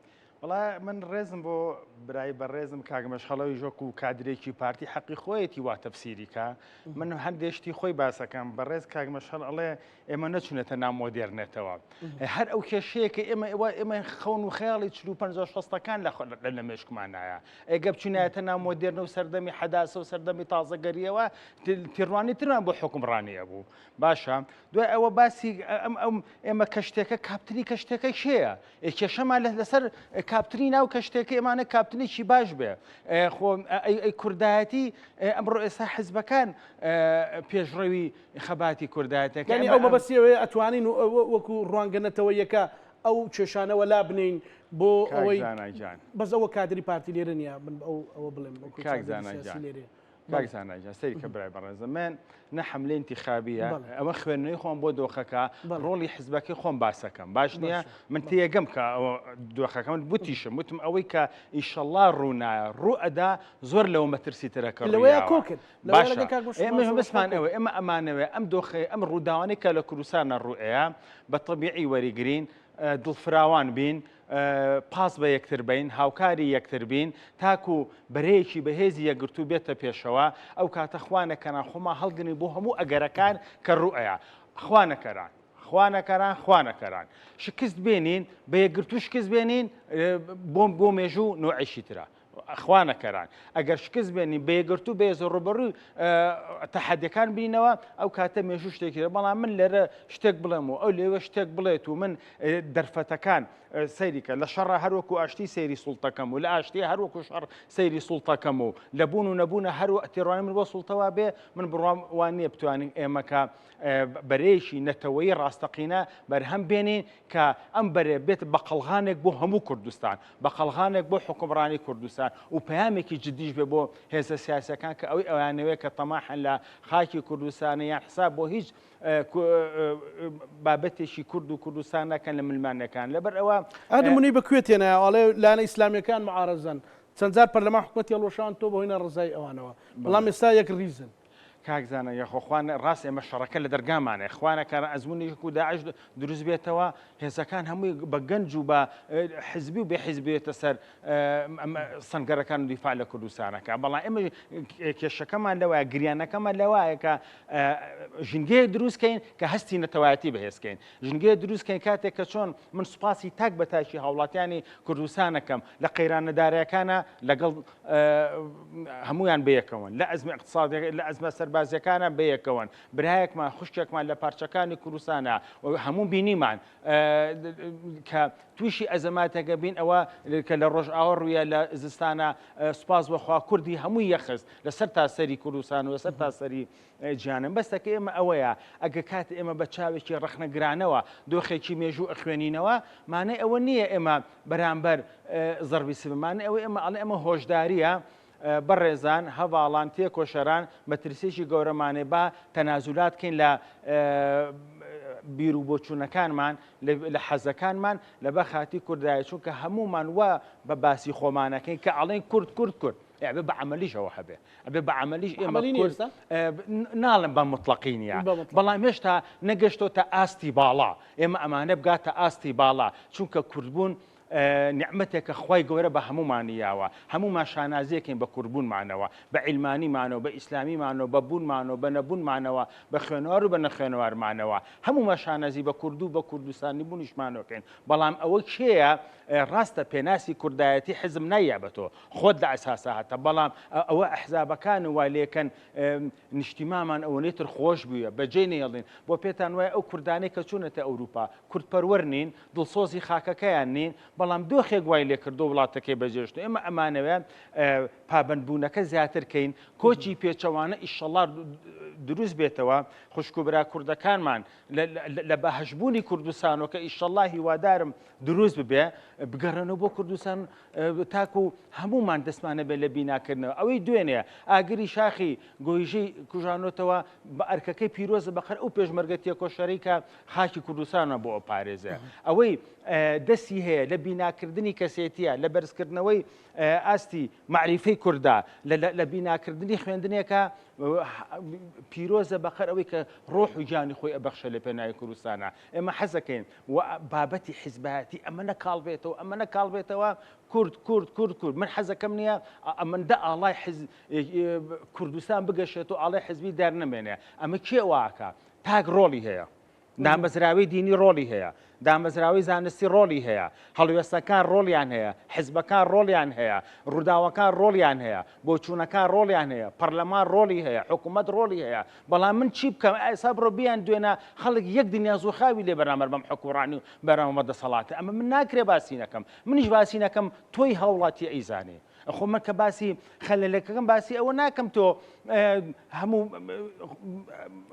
وڵا من ڕێزم بۆ برای بەڕێزم کاگمەشخەڵەوەی ژۆک و کادرێکی پارتی حەقی خۆیەتی وا تەفسیریکە من هەندێشتی خۆی باسەکەم بەڕێز کاگمەشخەڵ ئەڵێ ئێمە نەچونێتە ناو مۆدێرنێتەوە هەر ئەو کێشەیەکە ئێمە خەون و خەیاڵی 40-50-60ەکان لە مێشکمانایە ئەگە بچونایەتە ناو مۆدێرنە و سەردەمی حەداسە و سەردەمی تازەگەریەوە تێڕوانی ترمان بۆ حکومڕانیە بوو باشە دوای ئەوە باسی ئێمە کەشتێکە کاپتنی کەشتەکەی شەیە کێشەمان لەسەر کاپتنی ناو کەشتێکە ئێمانە کاپتنێکی باش بێ خۆ ئەی کوردایەتی ئەمڕۆ ئێستا حزبەکان پێشڕەوی خەباتی کوردایەتەکە ئەو مەبەستیەوەی ئەتوانین وەکو ڕوانگەنەتەوە یەکە ئەو کێشانەوە لا بنین بۆ ئەوەی بەس ئەوە کادری پارتی لێرە نیە من ئەوە بڵێم لێرێ کاکزانایجان سەری کە برای بەڕێزە من نە حملە انتخابیە ئەوە خوێندنەوەی خۆم بۆ دۆخەکە ڕۆڵی حزبەکەی خۆم باسەکەم باش نییە من تێگەم کە دۆخەکە من بوتیشم وتم ئەوەی کە ئیشەڵا ڕوونایە ڕوو ئەدا زۆر لەوە مەترسی ترەکە ئێمە بسمان ئەوە ئێمە ئەمانەوێ ئەم دۆخی ئەم ڕووداوانی کە لە کوردستانە ڕوئەیە بە تەبیعی وەریگرین دڵفراوان بین پاس بە یەکتر بین هاوکاری یەکتر بین تاکو بەرەیەکی بەهێزی یەکگرتو بێتە پێشەوە ئەو کاتە خوانەکەران خۆمان هەڵگرنی بۆ هەموو ئەگەرەکان کە ڕوئەیە خوانەکەران شکست بێنین بە یەکگرتو شکست بێنین بۆ مێژوو نوعیشی ترە خوانەکەران ئەگەر شکست بێنین بە یەکگرتو بێزە ڕوبەڕووی تەحەدیەکان بینەوە ئەو کاتە مێژوو شتێکیرە بەڵام من لێرە شتێک بڵێم و ئەو لێوە شتێک بڵێت و من دەرفەتەکان سەیریکە لە شەڕە هەروەکو ئاشتی سەیری سوڵتەکەم و لە ئاشتی هەروەکو شەڕ سەیری سوڵتەکەم و لەبوون و نەبوونە هەروە تێڕوانی من بۆ سوڵتەوە بێ من بڕوام وانە بتوانین ئێمەکە بەرەیەکی نەتەوەی ڕاستەقینە بەرهەم بێنین کە ئەم بەرێ بێت بە قەڵغانێک بۆ هەموو کوردستان بە قەڵغانێک بۆ حکومڕانی کوردستان و پەیامێکی جدیش بێ بۆ هێزە سیاسەکان کە ئەوەی ئەوانەوەی کە تەماحن لە خاکی کوردستانە یان حساب بۆ هیچ بابەتێکی کورد و کوردستان نەکەن لە ملمانەکان لەبەر ئەوە ئەدمونی بکوێتێنە ئەڵێ لانە ئیسلامیەکان معارەزن چەند جار پەرلەمان حکومەتی هەڵوەشان تۆ بە هۆی نەڕزای ئەوانەوە بەڵام ئێستا یەک ریزن کاکزانە یەخۆخوان ڕاست ئێمە شەڕەکە لە دەرگامانێ خوانەکە ئەزمونی و داعش دروست بێتەوە هێزەکان هەمووی بە گەنج و بە حزبی و بێ حیزبێتە سەر سنگەرەکان و دیفاع لە کوردستانەکە بەڵام ئێمە کێشەکەمان لەوایە گریانەکەمان لەوایە کە ژنگەیە دروستکەین کە هەستی نەتەوایەتی بەهێزکەین ژنگەیە دروستکەین کاتێک کە چۆن من سوپاسی تاک بە تاشی هاوڵاتیانی کوردستانەکەم لە قەیرانەدارەکانە لەگەڵ هەمویان بەیەکەون لە ئەزمە اقتصادی لە ئەزمە سەربازیەکانە بەیەکەوەن برایەکمان خوشکێکمان لە پارچەکانی کوردستانە هەموو بینیمان کە تویشی ئەزەماتەکە بین ئەوە کە لە ڕۆژئاوە ڕوویە لە زستانە سوپاس بەخوا کوردی هەمووی یەخست لەسەر تاسەری کوردستان و لەسەر تاسەری جیانم بەستەکە ئێمە ئەوەیە ئەگە کات ئێمە بە چاوێکی ڕەخنەگرانەوە دۆخێکی مێژوو ئەخوێنینەوە مانای ئەوە نییە ئێمە بەرامبەر زەربی سبمانە ئەوە ئێمە هۆشداریە بەڕێزان هەواڵان تێکۆشەران مەترسێکی گەورەمانێ با تەنازولات کەین لە بیر و بۆچوونەکانمان لە حەزەکانمان لە بە خاتی کوردایە چونکە هەمومان وە بە باسی خۆمانەکەین کە ئەڵێن کورد ئەبێ بە عەمەلیشەوە هەبێ ئەبێ بە عەمەلیش ئێمە ناڵم بە مطلقینە بەڵام هێشتا نەگەشتۆتە ئاستی باڵا ئێمە ئەمانە بگاتە ئاستی باڵا چونکە کوردبوون نعمتێکە خی گەورە بە هەمومانیاوە هەمومان شانازیەکەین بە کوردبوونمانەوە بە عیلمانیمانەوە بە ئیسلامیمانەوە بە بوونمانەوە بە نەبوونمانەوە بە خوێنەوار و بە نەخوێنەوارمانەوە هەمومان شانازی بە کوردو بە کوردستانی بوونیشمانەوەکەین بەڵام ئەوە کێیە ڕاستە پێناسی کوردایەتی حزم نایابەتەوە خۆت لە ئەساسە هاتە بەڵام ئەوە ئەحزابەکان وایلێکەن نیشتیمامان ئەوەنێتر خۆش بووە بەجێ نێڵین بۆ پێتان وایە ئەو کوردانەی کە چوونەتە ئەوروپا کوردپەروەر نین دڵسۆزی خاکەکەیان نین بەڵام دۆخێک وای لێ کردو وڵاتەکەی بەجێشت ئێمە ئەمانەوە پابندبوونەکە زیاترکەین کۆچی پێچەوانە ئیشەڵا دروست بێتەوە خوشکوبرا کوردەکانمان لە بەهەشبوونی کوردستانەوە کە ئیشەڵا هیوادارم دروست ببێ بگەڕێنەوە بۆ کوردستان تاکو هەمومان دەستمانە بێ لە بیناکردنەوە ئەوەی دوێنێ ئاگری شاخی گۆیژەی کوژانۆتەوە بە ئەرکەکەی پیرۆزە بەخەر ئەو پێشمەرگە تێکۆشەریکە خاکی کوردستانە بۆ ئەو پارێزە ئەوەی دەستی هەیە لە بیناکردنی کەسێتیە لە بەرزکردنەوەی ئاستی معریفەی کووردا لە بیناکردنی خوێندنێکە پیرۆزە بەخەر ئەوەی کە ڕۆح و گیانی خۆی ئەبەخشە لە پێناوی کوردستانە ئێمە حەزەکەین و بابەتی حیزبەتی ئەمە نەکاڵبێتەوە ئەمە نەکاڵبێتەوە کورد کورد کورد کورد من حەزەکەم نییە ئەمەندە ئاڵای کوردستان بگەشێت و ئاڵای حزبی دەرنەمێنێ ئەمە کێ واکە تاک ڕۆڵی هەیە دامەزراوی دینی ڕۆڵی هەیە دامەزراوی زانستی ڕۆڵی هەیە هەڵوێستەکان ڕۆڵیان هەیە حزبەکان ڕۆڵیان هەیە ڕووداوەکان ڕۆڵیان هەیە بۆچوونەکان ڕۆڵیان هەیە پەرلەمان ڕۆڵی هەیە حکوومەت ڕۆڵی هەیە بەڵام من چی بکەم ئێستا بڕۆ بیان دوێنە خەڵک یەک دنیا زوخاوی لێ بەرامبەر بەم حکوڕانی و بەرامبەر دەسەڵاتە ئەمە من ناکرێ باسی نەکەم منیش باسی نەکەم تۆی هاوڵاتی ئەیزانێ خۆ من کە باسی خەلەلەکەکەم باسی ئەوە ناکەم تۆ هەموو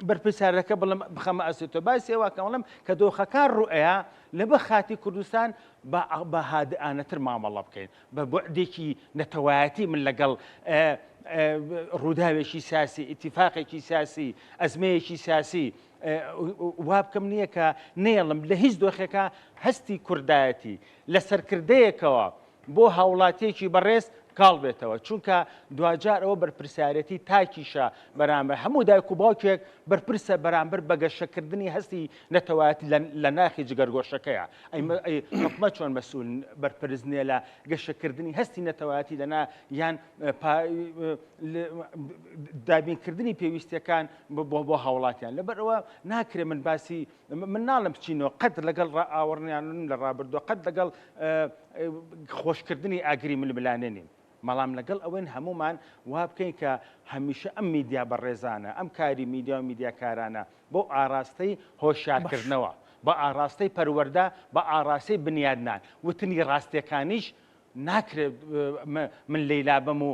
بەرپرسیارەکە بڵم بخەمە ئەسێتۆ باسی ئەوەکەڵم کە دۆخەکان ڕوئەیە لە بە خاتی کوردستان بە هادئانەتر مامەڵە بکەین بە بۆعدێکی نەتەوایەتی من لەگەڵ ڕووداوێکی سیاسی ئیتیفاقێکی سیاسی ئەزمەیەکی سیاسی وا بکەم نییە کە نێڵم لە هیچ دۆخێکە هەستی کوردایەتی لە سەرکردەیەکەوە بۆ هاوڵاتیەکی بەڕێز کاڵ بێتەوە چونکە دوجار ئەوە بەرپرسیارەتی تاکیشە بەرامبەر هەموو دایک و باوکێک بەرپرسە بەرامبەر بەگەشەکردنی هەستی نەتەوایەتی لە ناخی جگەرگۆشەکەیە حکومەت چۆن مەسئول بەرپرسنیە لە گەشەکردنی هەستی نەتەوایەتی لەنا یان دابینکردنی پێویستیەکان بۆ هاوڵاتیان لەبەرەوە ناکرێ من باسی من ناڵم بچینەوە قەت لەگەڵ ئاوەڕنیان لە ڕابردووە قەت لەگەڵ خۆشکردنی ئاگری ململانە نیم مەڵام لەگەڵ ئەوەن هەمومان وا بکەین کە هەمیشە ئەم میدیا بەڕێزانە ئەم کاری میدیا و میدیاکارانە بۆ ئاراستەی هۆشیارکردنەوە بە ئاراستەی پەروەردە بە ئاراستەی بنیادنان وتنی ڕاستیەکانیش ناکرێت من لەیلا بم و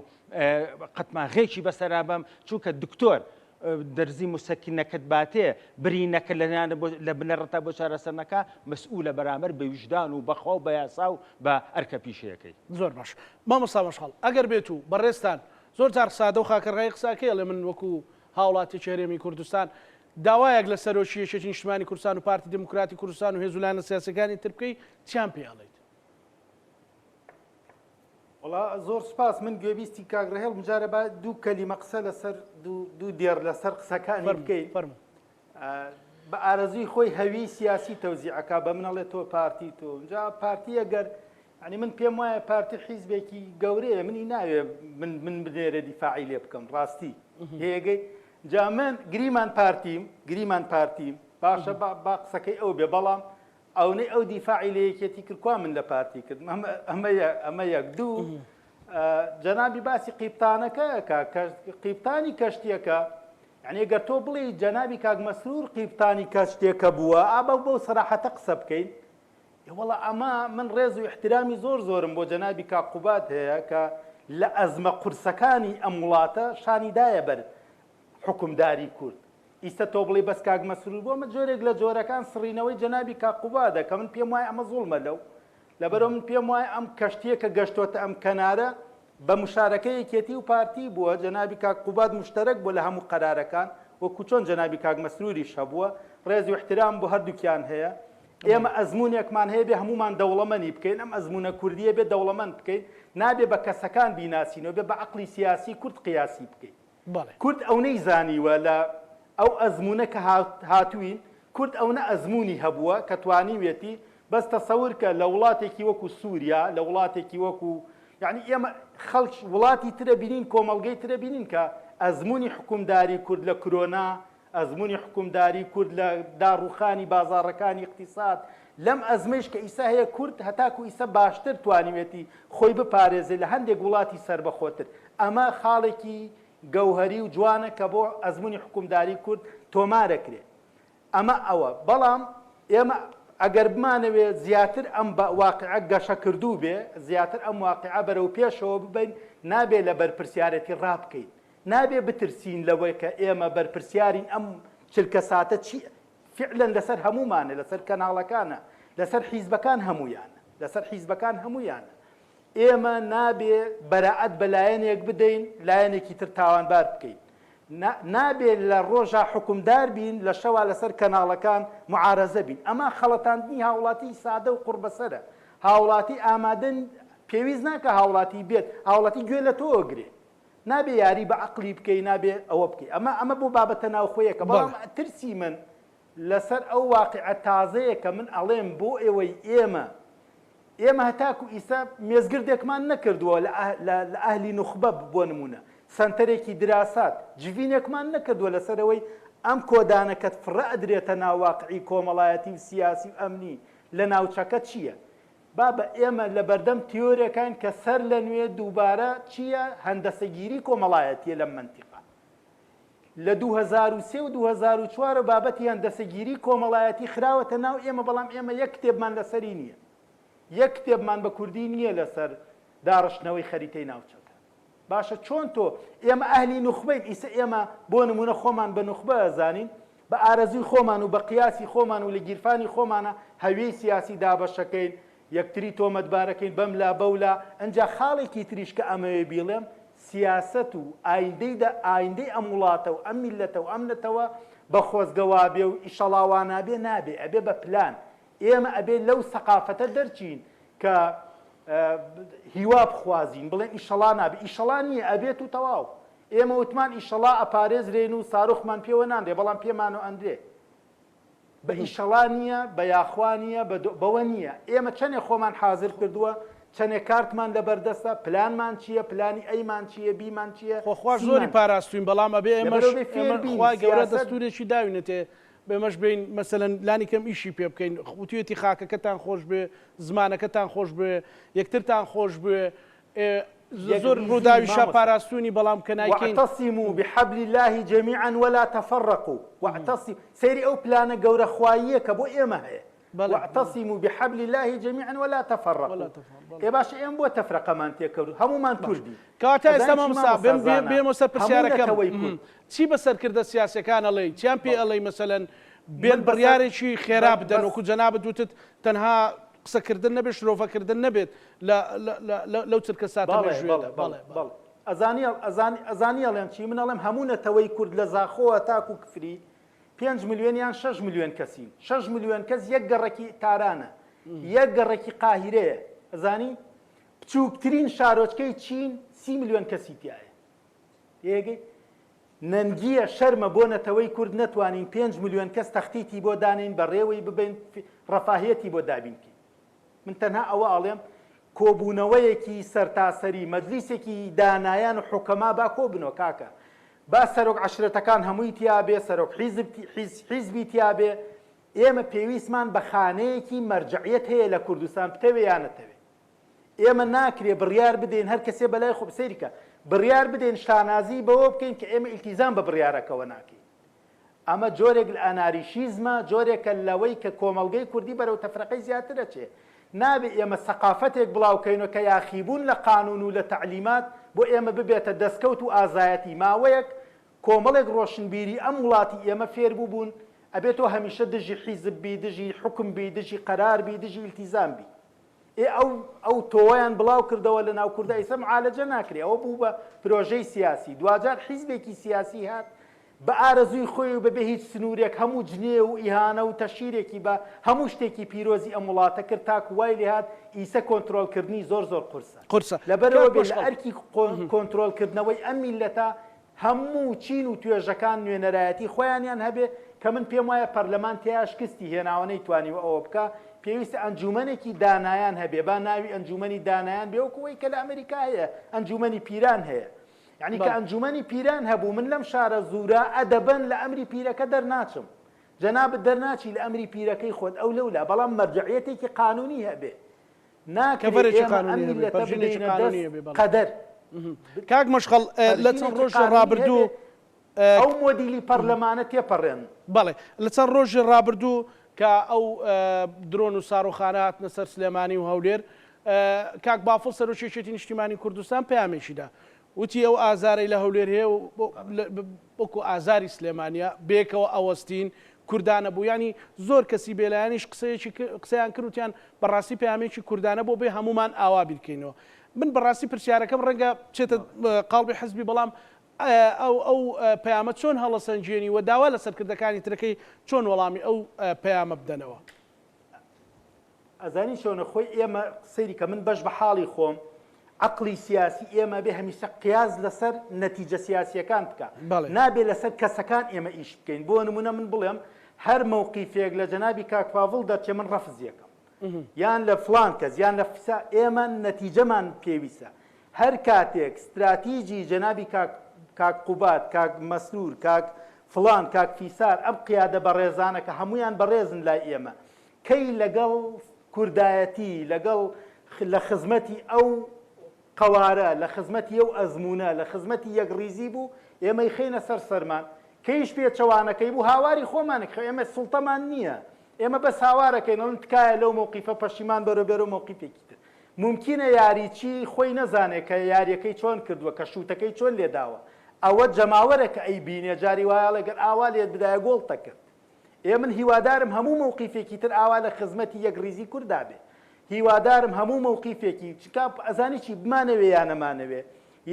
قەتماغێکی بەسەرا بم چونکە دکتۆر دەرزی موسەکینەکەت باتێ برینەکە لە بنەڕەتا بۆ چارەسەرنەکە مەسئولە بەرامبەر بە ویژدان و بەخوا و بە یاسا و بە ئەرکە پیشەکەی زۆر باش مامۆستا مەشحاڵ ئەگەر بێت و بەڕێستان زۆر جار سادە و خاکەڕای قساکەیە لە من وەکو هاوڵاتی هەرێمی کوردستان داوایەک لە سەرۆکی یەکێتی نیشتیمانی کوردستان و پارتی دموکراتی کوردستان و هێزولانە سیاسەکانی تر بکەی چیان پێڵێیت وڵا زۆر سپاس من گوێبیستی کاگرهێڵ مجارە بە دوو کەلیمە قسە لەسەر دوو دێر لەسەر قسەکانی بکەین بە ئارەزوی خۆی هەوی سیاسی تەوزیعەکە بە منەڵێت تۆ پارتی تۆ اینجا پارتی ئەگەر ینی من پێم وایە پارتی حیزبێکی گەورەیە منی ناوێ من بنێرە دیفاعی لێ بکەم ڕاستی هێگەی جا من گریمان پارتیم باشە با قسەکەی ئەو بێ بەڵام ئەوەی ئەو دیفاعی لە یەکێتی کردکوا من لە پارتی کرد ئەمە یەک دوو جەنابی باسی قیبتانەکەیەکە قیبتانی کەشتێکە یعنی ئەگەر تۆ بڵێ جەنابی کاک مەسرور قیبتانی کەشتێکە بووە ئابە بۆ سەراحەتە قسە بکەین وەڵا ئەمە من ڕێز و احترامی زۆرم بۆ جەنابی کاک قوبات هەیە کە لە ئەزمە قورسەکانی ئەم وڵاتە شانیدایە بەر حکومداری کورد ئیستا تۆ بڵێ بەس کاک مەسرور بۆ مە جۆرێک لە جۆرەکان سڕینەوەی جەنابی کاک قوباتە کە من پێم وایە ئەمە زوڵمە لەو لەبەرەوە من پێم وایە ئەم کەشتیە کە گەشتۆتە ئەم کەنارە بە مشارەکە یەکێتی و پارتی بووە جەنابی کاک قوبات مشتەرەک بووە لە هەموو قەرارەکان وەکو چۆن جەنابی کاک مەسروریش هەبووە ڕێز و احترام بۆ هەردووکیان هەیە ئێمە ئەزمونێکمان هەیە بێ هەمومان دەوڵەمەنی بکەین ئەم ئەزمونە کوردیە بێ دەوڵەمەند بکەین نابێ بە کەسەکان بیناسینەوە بێ بە عەقڵی سیاسی کورد قیاسی بکەین کورد ئەو نەیزانیوە لە ئەو ئەزمونە کە هاتووین کورد ئەوە ئەزمونی هەبووە کە توانیوێتی بەس تەسەور کە لە وڵاتێکی وەکو سووریا لە وڵاتێکی وەکو یعنی ئێمە خەڵک وڵاتی ترە بینین کۆمەڵگەی ترە بینین کە ئەزمونی حکومداری کورد لە کۆرۆنا ئەزمونی حکومداری کورد لە داڕوخانی بازاڕەکانی اقتصاد لەم ئەزمەیش کە ئیسا هەیە کورد هەتاکو ئیسا باشتر توانیوێتی خۆی بپارێزێ لە هەندێک وڵاتی سربەخۆتر ئەمە خاڵێکی گەوهری و جوانە کە بۆ ئەزمونی حکومداری کورد تۆمارەکرێت ئەمە ئەوە بەڵام ئێمە ئەگەر بمانەوێ زیاتر ئەم واقعە گەشە کردوو بێ زیاتر ئەم واقعە بەرەو پێشەوە ببین نابێ لە بەرپرسیارەتی ڕابکەین نابێ بترسین لەوەی کە ئێمە بەرپرسیارین ئەم چلکە ساتە چی فعلەن لەسەر هەمومانە لەسەر کەناڵەکانە لەسەر حیزبەکان هەمویانە لەسەر حیزبەکان هەمویانە ئێمە نابێ بەراعەت بە لایەنێک بدەین لایەنێکی تر تاوانبار بکەین نابێت لە ڕۆژە حکومدار بین لە شەوا لەسەر کەناڵەکان معارەزە بین ئەمە خەڵەتاندنی هاوڵاتی سادە و قوربەسەرە هاوڵاتی ئامادەن پێویست ناکە هاوڵاتی بێت هاوڵاتی گوێ لە تۆ ئەگرێ نابێ یاری بە عقلی بکەی نابێ ئەوە بکەی ئەمە بۆ بابەتە ناوخۆیەکە بەڵام ترسی من لەسەر ئەو واقعە تازەیە کە من ئەڵێم بۆ ئێوەی ئێمە هەتاکو ئیسا مێزگردێکمان نەکردووە لە ئەهلی نوخبە بۆ نمونە سنتەرێکی دراسات جڤینێکمان نەکردووە لەسەرەوەی ئەم کۆدانەکەت فڕە ئەدرێتە ناواقعی کۆمەڵایەتی و سیاسی و ئەمنی لە ناوچەکە چییە؟ بابە ئێمە لە بەردەم تیۆرەکان کە سەر لە نوێ دووبارە چییە؟ هەندەسەگیری کۆمەڵایەتیە لەم منتیقە. لە 2003 و 2004 بابەتی هەندەسەگیری کۆمەڵایەتی خراوەتە ناو ئێمە بەڵام ئێمە یەک کتێبمان لەسەری نییە. یەک کتێبمان بە کوردی نییە لەسەر داڕشتنەوەی خەریتەی ناوچەکە. باشە چۆن تۆ ئێمە ئەهلی نوخبەین ئیسە ئێمە بۆ نمونە خۆمان بە نوخبە ئەزانین بە ئارەزوی خۆمان و بە قیاسی خۆمان و لە گیرفانی خۆمانە هەویەی سیاسی دابەشەکەین یەکتری تۆمەتبارەکەین بەم لا بەولا ئەنجا خاڵێکی تریش کە ئەمەوێ بیڵێم سیاست و ئایندەی ئەم وڵاتە و ئەم میلەتە و ئەم نەتەوە بە خۆزگەوا بێ و ئیشەڵاوانابێ نابێ ئەبێ بە پلان ئێمە ئەبێ لەو سەقافەتە دەرچین کە هیوا بخوازین بڵێن ئیشەڵا نابێ ئیشەڵا نییە ئەبێت و تەواو ئێمە وتمان ئیشەڵا ئەپارێزرێن و ساروخمان پێوە ناندێ بەڵام پێمان و ئەندێ بە ئیشەڵا نییە بە یاخوا نییە بەوە نییە ئێمە چەندێک خۆمان حازر کردووە چەندێک کارتمان لەبەردەستە پلانمان چییە پلانی ئەیمان چییە بیمان چییە خۆخوا زۆری پاراستوین بەڵام ئەبێ ئێمەخوای گەورە دەستورێکی داوینێتێ بێمەش بین مەسەلەن لانی کەم ئیشی پێ بکەین خوتوێتی خاکەکەتان خۆش بێ زمانەکەتان خۆش بێ یەکترتان خۆش بێ زۆر ڕووداویشە پاراستوونی بەڵام کە نایکەین واعتصموا بحبل الله جميعا ولا تفرقوا واعتصموا سيري او بلانە گەورە خواییە کە بۆ ئێمە هەیە واعتصموا بحبل الله جميعا ولا تفرقوا ئێ باشە ئێمە بۆ تەفرەقەمان تێکەوت هەمومان کوردی کەواتە ئێستا مامۆستا بێمە سەر پرسیارەکەم چی بەسەرکردە سیاسەکان ئەڵێ چیان پێ ئەڵێ مەسەلەن بێن بڕیارێکی خێرا بدەن وەکو جەنابەت وتت تەنها قسەکردن نەبێت شرۆڤەکردن نەبێت لەو چرکە ساتە مێژوێدا ئەزانی ئەڵێم چی من ئەڵێم هەموو نەتەوەی کورد لە زاخۆوە تاکو کفری 5 ملیۆنیان 6 ملیۆن کەسین 6 ملیۆن کەس یەک گەڕێکی تارانە یەک گەڕێکی قاهیرەیە ئەزانی بچووکترین شارۆچکەی چین 30 ملیۆن کەسی تایە یەگەی نەنگیە شەرمە بۆ نەتەوەی کورد نەتوانین 5 ملیۆن کەس تەختیتی بۆ دانین بە ڕێوەی ببین ڕەفاهیەتی بۆ دابینکەین من تەنها ئەوە ئاڵێم کۆبوونەوەیەکی سەرتاسەری مەجلیسێکی دانایان و حوکەما با کۆبنەوە کاکە با سەرۆک عەشرەتەکان هەمووی تیابێ سەرۆک حیزبی تیابێ ئێمە پێویستمان بە خانەیەکی مەرجعیەت هەیە لە کوردستان بتەوێ یان نەتەوێ ئێمە ناکرێ بڕیار بدەین هەر کەسێ بەلای خۆ بسەیریکە بڕیار بدەین شانازی بەوە بکەین کە ئێمە ئیلتیزام بە بڕیارەکەوە ناکەین ئەمە جۆرێک لە ئەناریشیزمە جۆرێکە لەوەی کە کۆمەڵگەی کوردی بەرەو تەفرەقەی زیاترە چێ نابێ ئێمە سەقافەتێک بڵاوکەینەوە کە یاخیبوون لە قانون و لە تەعلیمات بۆ ئێمە ببێتە دەستکەوت و ئازایەتی ماوەیەک کۆمەڵێک ڕۆشنبیری ئەم وڵاتی ئێمە فێر بووبوون ئەبێتەوە هەمیشە دژی حیزب بی دژی حکم بی دژی قەرار بی دژی ئیلتیزام بی ئەو تۆوەیان بڵاو کردەوە لە ناو کوردە ئیسە معالەجە ناکرێ ئەوە بوو بە پرۆژەی سیاسی دوجار حیزبێکی سیاسی هات بە ئارەزووی خۆی و بەبێ هیچ سنوورێک هەموو جنێ و ئیهانە و تەشیرێکی بە هەموو شتێکی پیرۆزی ئەم وڵاتە کرد تاکو وای لێ هات ئیسە کۆنتڕۆلکردنی زۆر قورسە لەبەرەوە بێ لە ئەرکی کۆنتڕۆلکردنەوەی ئەم میلەتە هەموو چین و توێژەکان نوێنەرایەتی خۆیانیان هەبێ کە من پێم وایە پەرلەمانتیا شکستی هێناوەنەی توانیوە ئەوە بکە پێویستە ئەنجومەنێکی دانایان هەبێ با ناوی ئەنجومەنی دانایان بێ وەکوەی کە لە ئەمریکا هەیە ئەنجومەنی پیران هەیە یعنی کە ئەنجومەنی پیران هەبوو من لەم شارە زورا ئەدەبەن لە ئەمری پیرەکە دەرناچم جەنابەت دەرناچی لە ئەمری پیرەکەی خۆت ئەو لەولا بەڵام مەرجعیەتێکی قانونی هەبێ قەدەر کاک مەشخەڵ لە چەند ڕۆژی ڕابردوو ئەو مۆدیلی پەرلەمانە تێپەڕێن بەڵێ لە چەند ڕۆژی ڕابردوو کە ئەو درۆن و ساڕۆخانە هاتنە سەر سلێمانی و هەولێر کاک بافڵ سەرۆکێتی نیشتیمانی کوردستان پەیامێکیدا وتی ئەو ئازارەی لە هەولێر هەیە وەکو ئازاری سلێمانیە بێکەوە ئەوەستین کوردانە بوو ینی زۆر کەسی بێلایەنیش قسەیان کردوتیان بەڕاستی پەیامێکی کوردانە بۆ بێ هەمومان ئاوا بیرکەینەوە من بەڕاستی پرسیارەکەم ڕەنگە بچێتە قاڵبی حەزبی بەڵام ئەو پەیامە چۆن هەڵەسەنجێنی و داوا لە سەرکردەکانی ترەکەی چۆن وەڵامی ئەو پەیامە بدەنەوە ئەزانی شۆنە خۆی ئێمە سەیری کە من بەش بە حاڵی خۆم عقلی سیاسی ئێمە بێ هەمیشە قیاز لەسەر نەتیجە سیاسیەکان بکە نابێت لەسەر کەسەکان ئێمە ئیش بکەین بۆ نمونە من بڵێم هەر مووقیفێک لە جەنابی کاک پاڤڵ دەرچێ من ڕەفزیەکەم یان لە فلان کەس یان لە فسا ئێمە نەتیجەمان پێویستە هەر کاتێک استراتیژی جەنابی کاک قوبات کاک مەسرور کاک فلان کاک فیسار ئەم قیادە بەڕێزانە کە هەمویان بەڕێزن لای ئێمە کەی لەگەڵ کوردایەتی لەگەڵ لە خزمەتی ئەو قەوارە لە خزمەتی ئەو ئەزمونە لە خزمەتی یەکڕیزی بوو ئێمەی خەینە سەر سەرمان کەیش پێچەوانەکەی بوو هاواری خۆمانێک ئێمە سوڵتەمان نییە ئێمە بەس هاوارەکەینەوەن تکایە لەو مووقیفە پەشیمان بەرەبێر و مووقیفێکی تر ممکنە یاریچی خۆی نەزانێت کە یاریەکەی چۆن کردووە کە شووتەکەی چۆن لێداوە ئەوە جەماوەرە کە ئەی بینێ جاری وایە لەگەر ئاوا لێت بدایە گۆڵتە کرد من هیوادارم هەموو مووقیفێکی تر ئاوا لە خزمەتی یەکڕیزی کووردا بێ هیوادارم هەموو مووقیفێکی ئەزانی چی بمانەوێ یان نەمانەوێ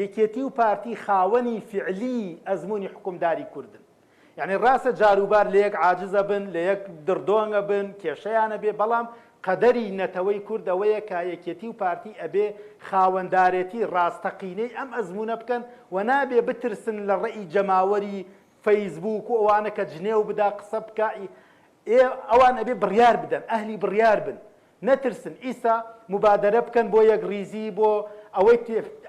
یەکێتی و پارتی خاوەنی فعلی ئەزمموی حکومداری کوردن یعنی ڕاستە جاروبار لە یەک عاجزە بن لە یەک دردۆنگە بن کێشەیانە بێ بەڵام قەدەری نەتەوەی کوردەوەیە کە یەکێتی و پارتی ئەبێ خاوەندارێتی ڕاستەقینەی ئەم ئەزمونە بکەن و نابێ بترسن لە ڕێی جەماوەری فەیسبوک و ئەوانە کە جنێو بدا قسە بکە ئەوان ئەبێ بڕیار بدەن ئەهلی بڕیار بن نەترسن ئیسا مبادرە بکەن بۆ یەکڕیزی بۆ ئەوەی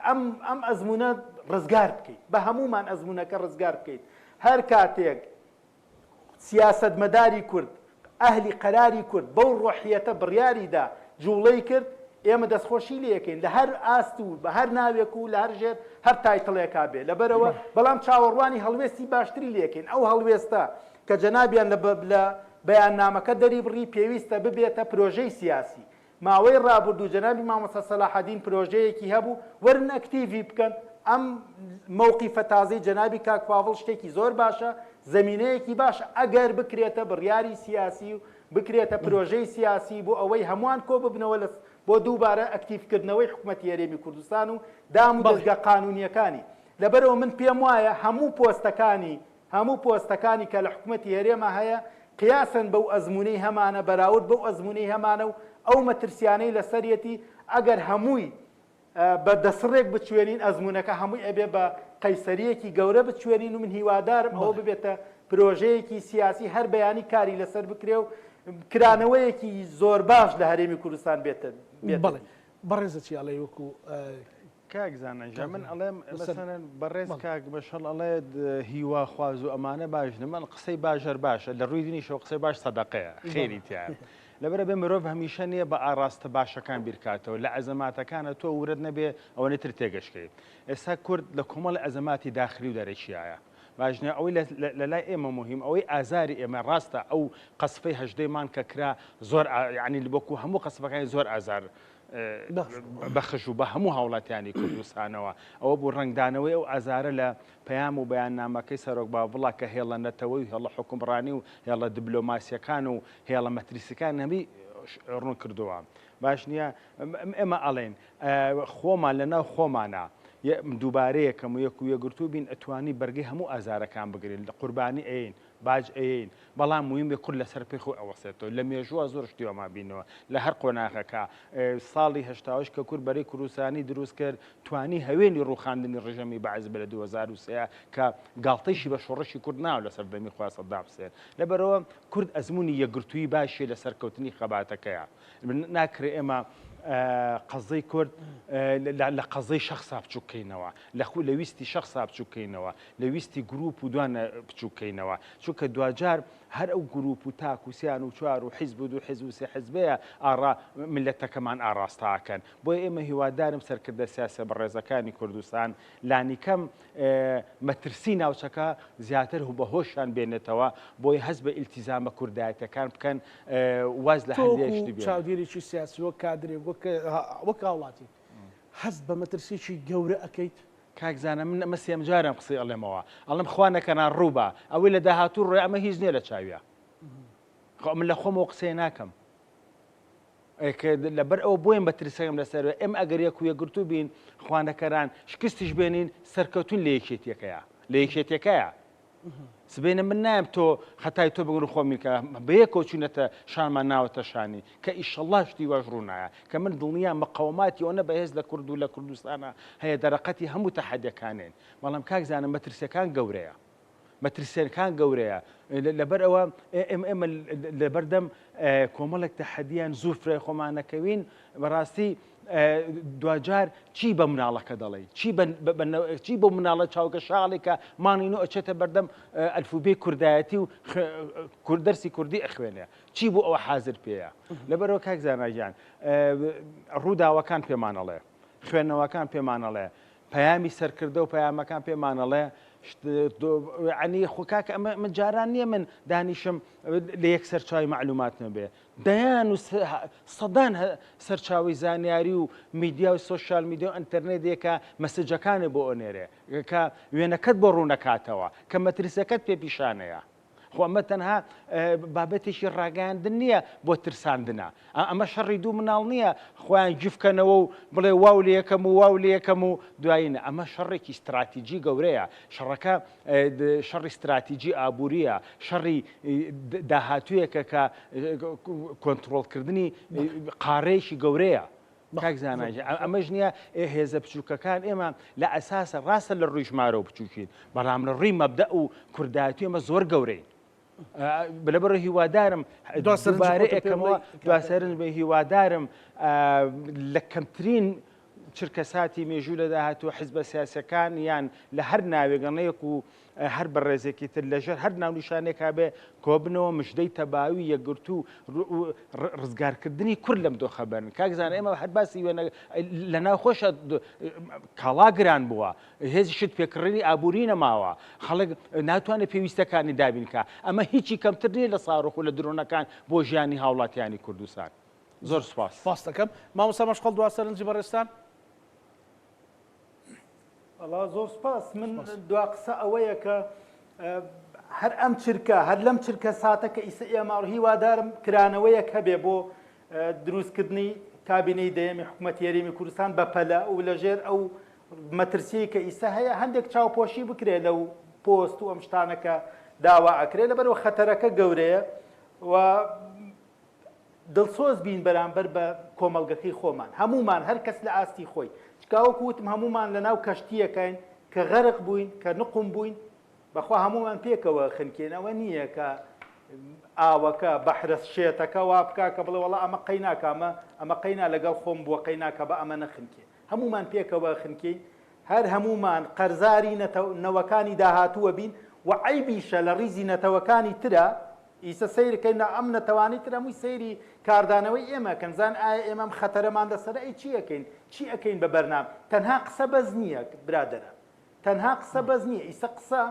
ئەم ئەزمونە ڕزگار بکەیت بە هەمومان ئەزمونەکە ڕزگار بکەیت هەر کاتێک سیاسەتمەداری کورد ئەهلی قەراری کورد بەو ڕۆحیەتە بڕیاریدا جوڵەی کرد ئێمە دەستخۆشی لەکەین لە هەر ئاست و بە هەر ناوێک و لە هەر ژێر هەر تایتڵێکا بێ لەبەرەوە بەڵام چاوەڕوانی هەڵوێستی باشتری لەکەین ئەو هەڵوێستە کە جەنابیان لە بەیاننامەکە دەری بڕی پێویستە ببێتە پرۆژەی سیاسی ماوەی ڕابردوو جەنابی مامۆستا سەلاحەدین پرۆژەیەکی هەبوو وەرن ئەکتیڤی بکەن ئەم مووقیفە تازەی جەنابی کاک پاڤڵ شتێکی زۆر باشە زەمینەیەکی باشە ئەگەر بکرێتە بڕیاری سیاسی و بکرێتە پرۆژەی سیاسی بۆ ئەوەی هەمووان کۆ ببنەوە بۆ دووبارە ئەکتیڤکردنەوەی حکوومەتی هەرێمی کوردستان و دام و دەستگا قانونیەکانی لەبەرەوە من پێم وایە هەموو پۆستەکانی کە لە حکوومەتی هەرێمە هەیە قیاسن بەو ئەزمونەی هەمانە بەراورد بەو ئەزمونەی هەمانە و ئەو مەترسیانەی لەسەرەتی ئەگەر هەمووی بە دەسڕێک بچوێنین ئەزمونونەکە هەمووی ئەبێ بە قەیسەریەکی گەورە بچوێنین و من هیوادارم ئەوە ببێتە پرۆژەیەکی سیاسی هەر بەیانی کاری لەسەر بکرێ و کرانەوەیەکی زۆر باش لە هەرێمی کوردستان بێتە بەڕێزە چی ئەڵێ وەکو کاکزانەژە من ئەڵێم مەسەڵەن بەڕێز کاک بەشەڵ ئەڵێت هیوا خواز و ئەمانە باش من قسەی باشەر باشە لە ڕووی دینیشەوە قسەی باش سەدەقەیە خێری تیایە لەبەرە بێ مرۆڤ هەمیشە نییە بە ئاراستە باشەکان بیرکاتەوە لە ئەزەماتەکانە تۆ ورد نەبێ ئەوە نەتر تێگەشتکەیت ئێستا کورد لە کۆمەڵ ئەزەماتی داخلی و دەرەچیایە باشنە ئەوەی لە لای ئێمە مهم ئەوەی ئازاری ئێمە ڕاستە ئەو قەسفەی هەژدەیمان کە کرا زۆر ینی بۆکو هەموو قەسفەکانی زۆر ئازار بەخش و بە هەموو هاوڵاتیانی کوردستانەوە ئەوە بوو ڕنگدانەوەی ئەو ئازارە لە پەیام و بەیاننامەکەی سەرۆک باوەڵا کە هێڵە نەتەوەی هێڵە حکومڕانی و هێڵە دیبلۆماسیەکان و هێڵە مەتریسەکان هەمی ڕوون کردووە باش نییە ئێمە ئەڵێن خۆمان لەناو خۆمانە دووبارەیەکەم و یەک و یەگرتوو بین ئەتوانی بەرگەی هەموو ئازارەکان بگرین لە قوربانی ئەین باج ئەین بەڵام مویم بێ کورد لەسەر پێی خۆی ئەوەسێتەوە لە مێژووە زۆر شتیوەما بینەوە لە هەر قۆناغەکە ساڵی هەشتاوەش کە کورد بەرەی کوردستانی دروست کرد توانی هەوێنی ڕووخاندنی ڕژەمی بەعز بە لە 2023 کە گاڵتەیشی بە شۆڕەشی کورد ناو لەسەر دەمی خوا سەدام حوسێن لەبەرەوە کورد ئەزمموی یەکگرتووی باشی لە سەرکەوتنی خەباتەکەیە ناکرێ ئێمە قەزەی کورد لە قەزەی شەخصا بچووکەینەوە لە ویستی شەخصا بچووکەینەوە لە ویستی گروپ و دوانە بچووکەینەوە چونکە دوجار هەر ئەو گروپ و تاکوسیان و چوار و حیزب و دوو حیزب و سێ حیزبەیە ئاڕا ملەتەکەمان ئاڕاستاکەن بۆیە ئێمە هیوادارم سەرکردە سیاسە بەڕێزەکانی کوردستان لانیکەم مەترسی ناوچەکە زیاتر و بەهۆشیان بێنێتەوە بۆی هەست بە ئیلتیزامە کوردایەتەکان بکەن واز لە هەندێشتی بێت چاودێریی سیاسی وەک کادرێ وەک هاوڵاتی هەست بە مەترسیی گەورە ئەەکەیت کاکزانە من ئەمە سێم جارم قسەی ئەڵێمەوە ئەڵم خوانەکەنان ڕووبە ئەوەی لە داهاتوو ڕێ ئەمە هیچ نییە لە چاویە من لە خۆمەوە قسەی ناکەم لەبەر ئەوە بۆیم بە ترسەکەم لەسەر ئێم ئەگەر یەک و یەکگرتوو بین خوانەکەران شکستیش بێنین سەرکەوتون لە یەکێتیەکەیە سبێنە من نایم تۆ خەتای تۆ بگەڕ خۆمیکە بەیەکەوە چوونەتە شانمان ناوەتە شانی کە ئیشەڵڵا شتی واش ڕوونایە کە من دڵنیام مەقەوماتی ئەوە بەهێز لە کورد و لە کوردستانە هەیە دەرەقەتی هەموو تەحەدیەکانێن بەڵام کاکزانم مەترسیەکان گەورەیە مەترسیەکان گەورەیە لەبەر ئەوە ئێمە لەبەردەم کۆمەڵێک تەحەدیان زوو فرێ خۆمانەکەوین بەڕاستی دوجار چی بە مناڵەکە دەڵێ چی بۆ مناڵە چاوکە شاڵێکە مانینۆ ئەچێتە بەردەم ئەلفوبێ کوردایەتی و دەرسی کوردی ئەخوێنێ چی بۆ ئەوە حازر پێەیە لەبەرەوە کاک زاناگیان ڕووداوەکان پێمانەڵێ خوێندنەوەکان پێمانەڵێ پەیامی سەرکردە و پەیامەکان پێمانەڵێ عنی خۆکاکە ئەمە من جاران نییە من دانیشم لە یەک سەرچاوی معلومات نەبێ دەیان و سەدان سەرچاوی زانیاری و میدیا و سۆشیال میدیا و ئەنتەرنێتێکە مەسەجەکانە بۆ ئۆنێرێ کە وێنەکەت بۆ ڕوونەکاتەوە کە مەترسەکەت پێ پیشانەیە خۆ ئەمە تەنها بابەتێکی ڕاگەاندن نییە بۆ ترساندنە ئەمە شەڕی دوو مناڵ نییە خۆیان جفکەنەوە و بڵێ واو لە یەکەم و واو لە یەکەم و دوایینە ئەمە شەڕێکی استراتیجی گەورەیە شەڕەکە شەڕی استراتیجی ئابووریە شەڕی داهاتوویەکە کە کۆنتترۆلکردنی قارەیەکی گەورەیە کاک زاناجی ئەمەش نییە هێزە بچووکەکان ئێمە لە ئەساسە ڕاستە لە ڕووی ژمارە و بچووکین بەڵام لە ڕووی مەبدە و کوردایەتی ئەمە زۆر گەورەی لەبەر هیوادارم دوبارەیەکەمەوە دواسەرن بە هیوادارم لە کەمترین چرکەساتی مێژوو لە داهاتوە حیزبە سیاسەکان یان لە هەر ناوێگەنەیەک و هەر بەڕێزێکی تر لەژێر هەر ناونیشانێکا بێ کۆبنەوە مژدەی تەباوی یەکگرت و ڕزگارکردنی کورد لەم دۆخەبەرن کاکزانە ئێمە هەر باسی وێنە لە ناوخۆشە کاڵاگران بووە هێزی شت پێکڕێنی ئابووری نەماوە خەڵک ناتوانێت پێویستەکانی دابینکە ئەمە هیچی کەمتر نیە لە ساڕۆخ و لە درۆنەکان بۆ ژیانی هاوڵاتیانی کوردستان زۆر سپاس دەکەم مامۆستا مەشقەڵ دواسەرنجی بەڕێستان والله زۆر سپاس من دوا قسە ئەوەیە کە هەر ئەم چرکە هەر لەم چرکە ساتەکە ئیسە ئێماڕ هیوادارم کرانەوەیەک هەبێ بۆ دروستکردنی کابینەی دەیەمی حکوومەتی یاریمی کوردستان بە پەلە و لەژێر ئەو مەترسی کە ئیسە هەیە هەندێک چاوپۆشی بکرێ لەو پۆست و ئەم شتانەکە داوا ئەکرێ لەبەرەوە خەتەرەکە گەورەیە و دڵسۆز بین بەرامبەر بە کۆمەڵگەکەی خۆمان هەمومان هەر کەس لە ئاستی خۆی چکاوەکو وتم هەمومان لەناو کەشتیەکەین کە غەرق بووین کە نقم بووین بەخوا هەمومان پێکەوە خنکێنەوە نییە کە ئاوەکە بەحرە شێتەکە وا بکا کە بڵێ وەڵا ئەمە قەیناکە ئەمە قەینا لەگەڵ خۆم بووە قەیناکە بە ئەمە نەخنکێ هەمومان پێکەوە خنکەین هەر هەمومان قەرزاری نەوەکانی داهاتووە بین و عیبیشە لە ڕیزی نەتەوەکانی ترە ئیسە سیرکەین ئەم نەتەوانی تر هەمووی سەیری کاردانەوەی ئێمە کەنزان ئایا ئێمەم خەتەرەمان لەسەر ئەی چی ئەەکەین چی ئەەکەین بە بەرنام تەنها قسە بەز نییە برادەرە تەنها قسە بەز نییە ئیسە قسە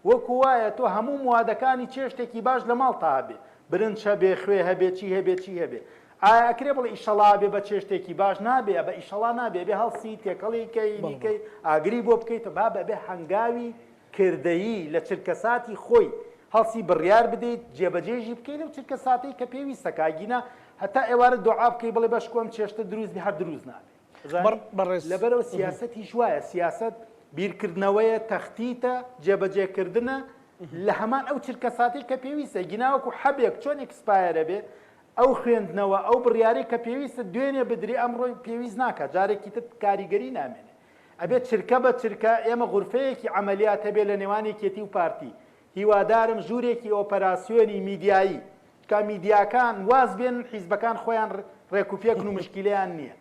وەکو وایە تۆ هەموو موادەکانی چێشتێکی باش لە ماڵ تا هەبێ برنج هەبێ خوێ هەبێ چی هەبێ چی هەبێ ئایا ئەکرێ بڵێ ئیشەڵا بێ بە چێشتێکی باش نابێ بە ئیشەڵا نابێ بێ هەڵسی تێکەڵیکەی ئاگری بۆ بکەیتە با بەبێ هەنگاوی کردەیی لە چرکەساتی خۆی هەڵسی بڕیار بدەیت جێبەجێژی بکەیت لەو چرکە ساتەی کە پێویستە کاگینە هەتا ئێوارە دوعا بکەی بڵێ بەش کۆم چێشتە دروست بێ هەر دروست نابێت لەبەرەوە سیاسەتی شوایە سیاست بیرکردنەوەیە تەختیتە جێبەجێکردنە لە هەمان ئەو چرکە ساتەی کە پێویستە گیناوەکو حەبێک چۆن ئەکسپایرە بێ ئەو خوێندنەوە ئەو بڕیاری کە پێویستە دوێنێ بدرێ ئەمڕۆی پێویست ناکات جارێکی تر کاریگەری نامێنێ ئەبێت چرکە بە چرکە ئێمە غورفەیەکی عەمەلیات هەبێ لە نێوانی کێتی و پارتی هیوادارم ژوورێکی ئۆپەراسیۆنی میدیایی کە میدیاکان واز بێن حیزبەکان خۆیان ڕێکوپێکن و مشکلیان نییە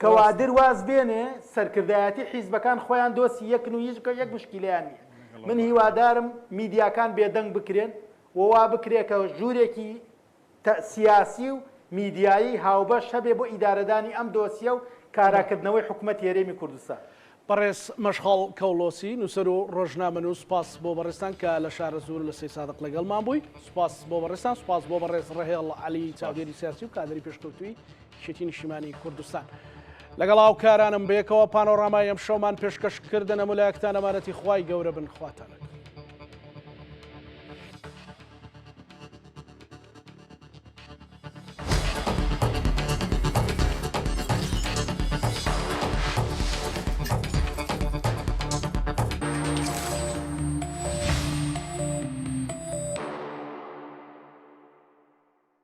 کەوادر واز بێنێ سەرکردایەتی حیزبەکان خۆیان دۆسی یەکن و یەک مشکلیان نییە من هیوادارم میدیاکان بێدەنگ بکرێن ووا بکرێت کە ژوورێکی سیاسی و میدیایی هاوبەش هەبێ بۆ ئیدارەدانی ئەم دۆسیە و کاراکردنەوەی حکوومەتی هەرێمی کوردستان بەڕێز مەشخاڵ کەولۆسی نووسەر و ڕۆژنامە نووس سوپاس بۆ بەڕێستان کە لە شارە زۆر لە سێ سادق لەگەڵمان بووی سوپاس بۆ بەڕێستان سوپاس بۆ بەڕێز ڕێهێڵ عەلی چاودێری سیاسی و کادری پێشکەوتووی شێتی نیشتیمانی کوردستان لەگەڵ هاوکارانم بەیەکەوە پانۆڕامای ئەم شەومان پێشکەشکردن ئەمولایەکتان ئەمانەتی خوای گەورە بن خواتانەکە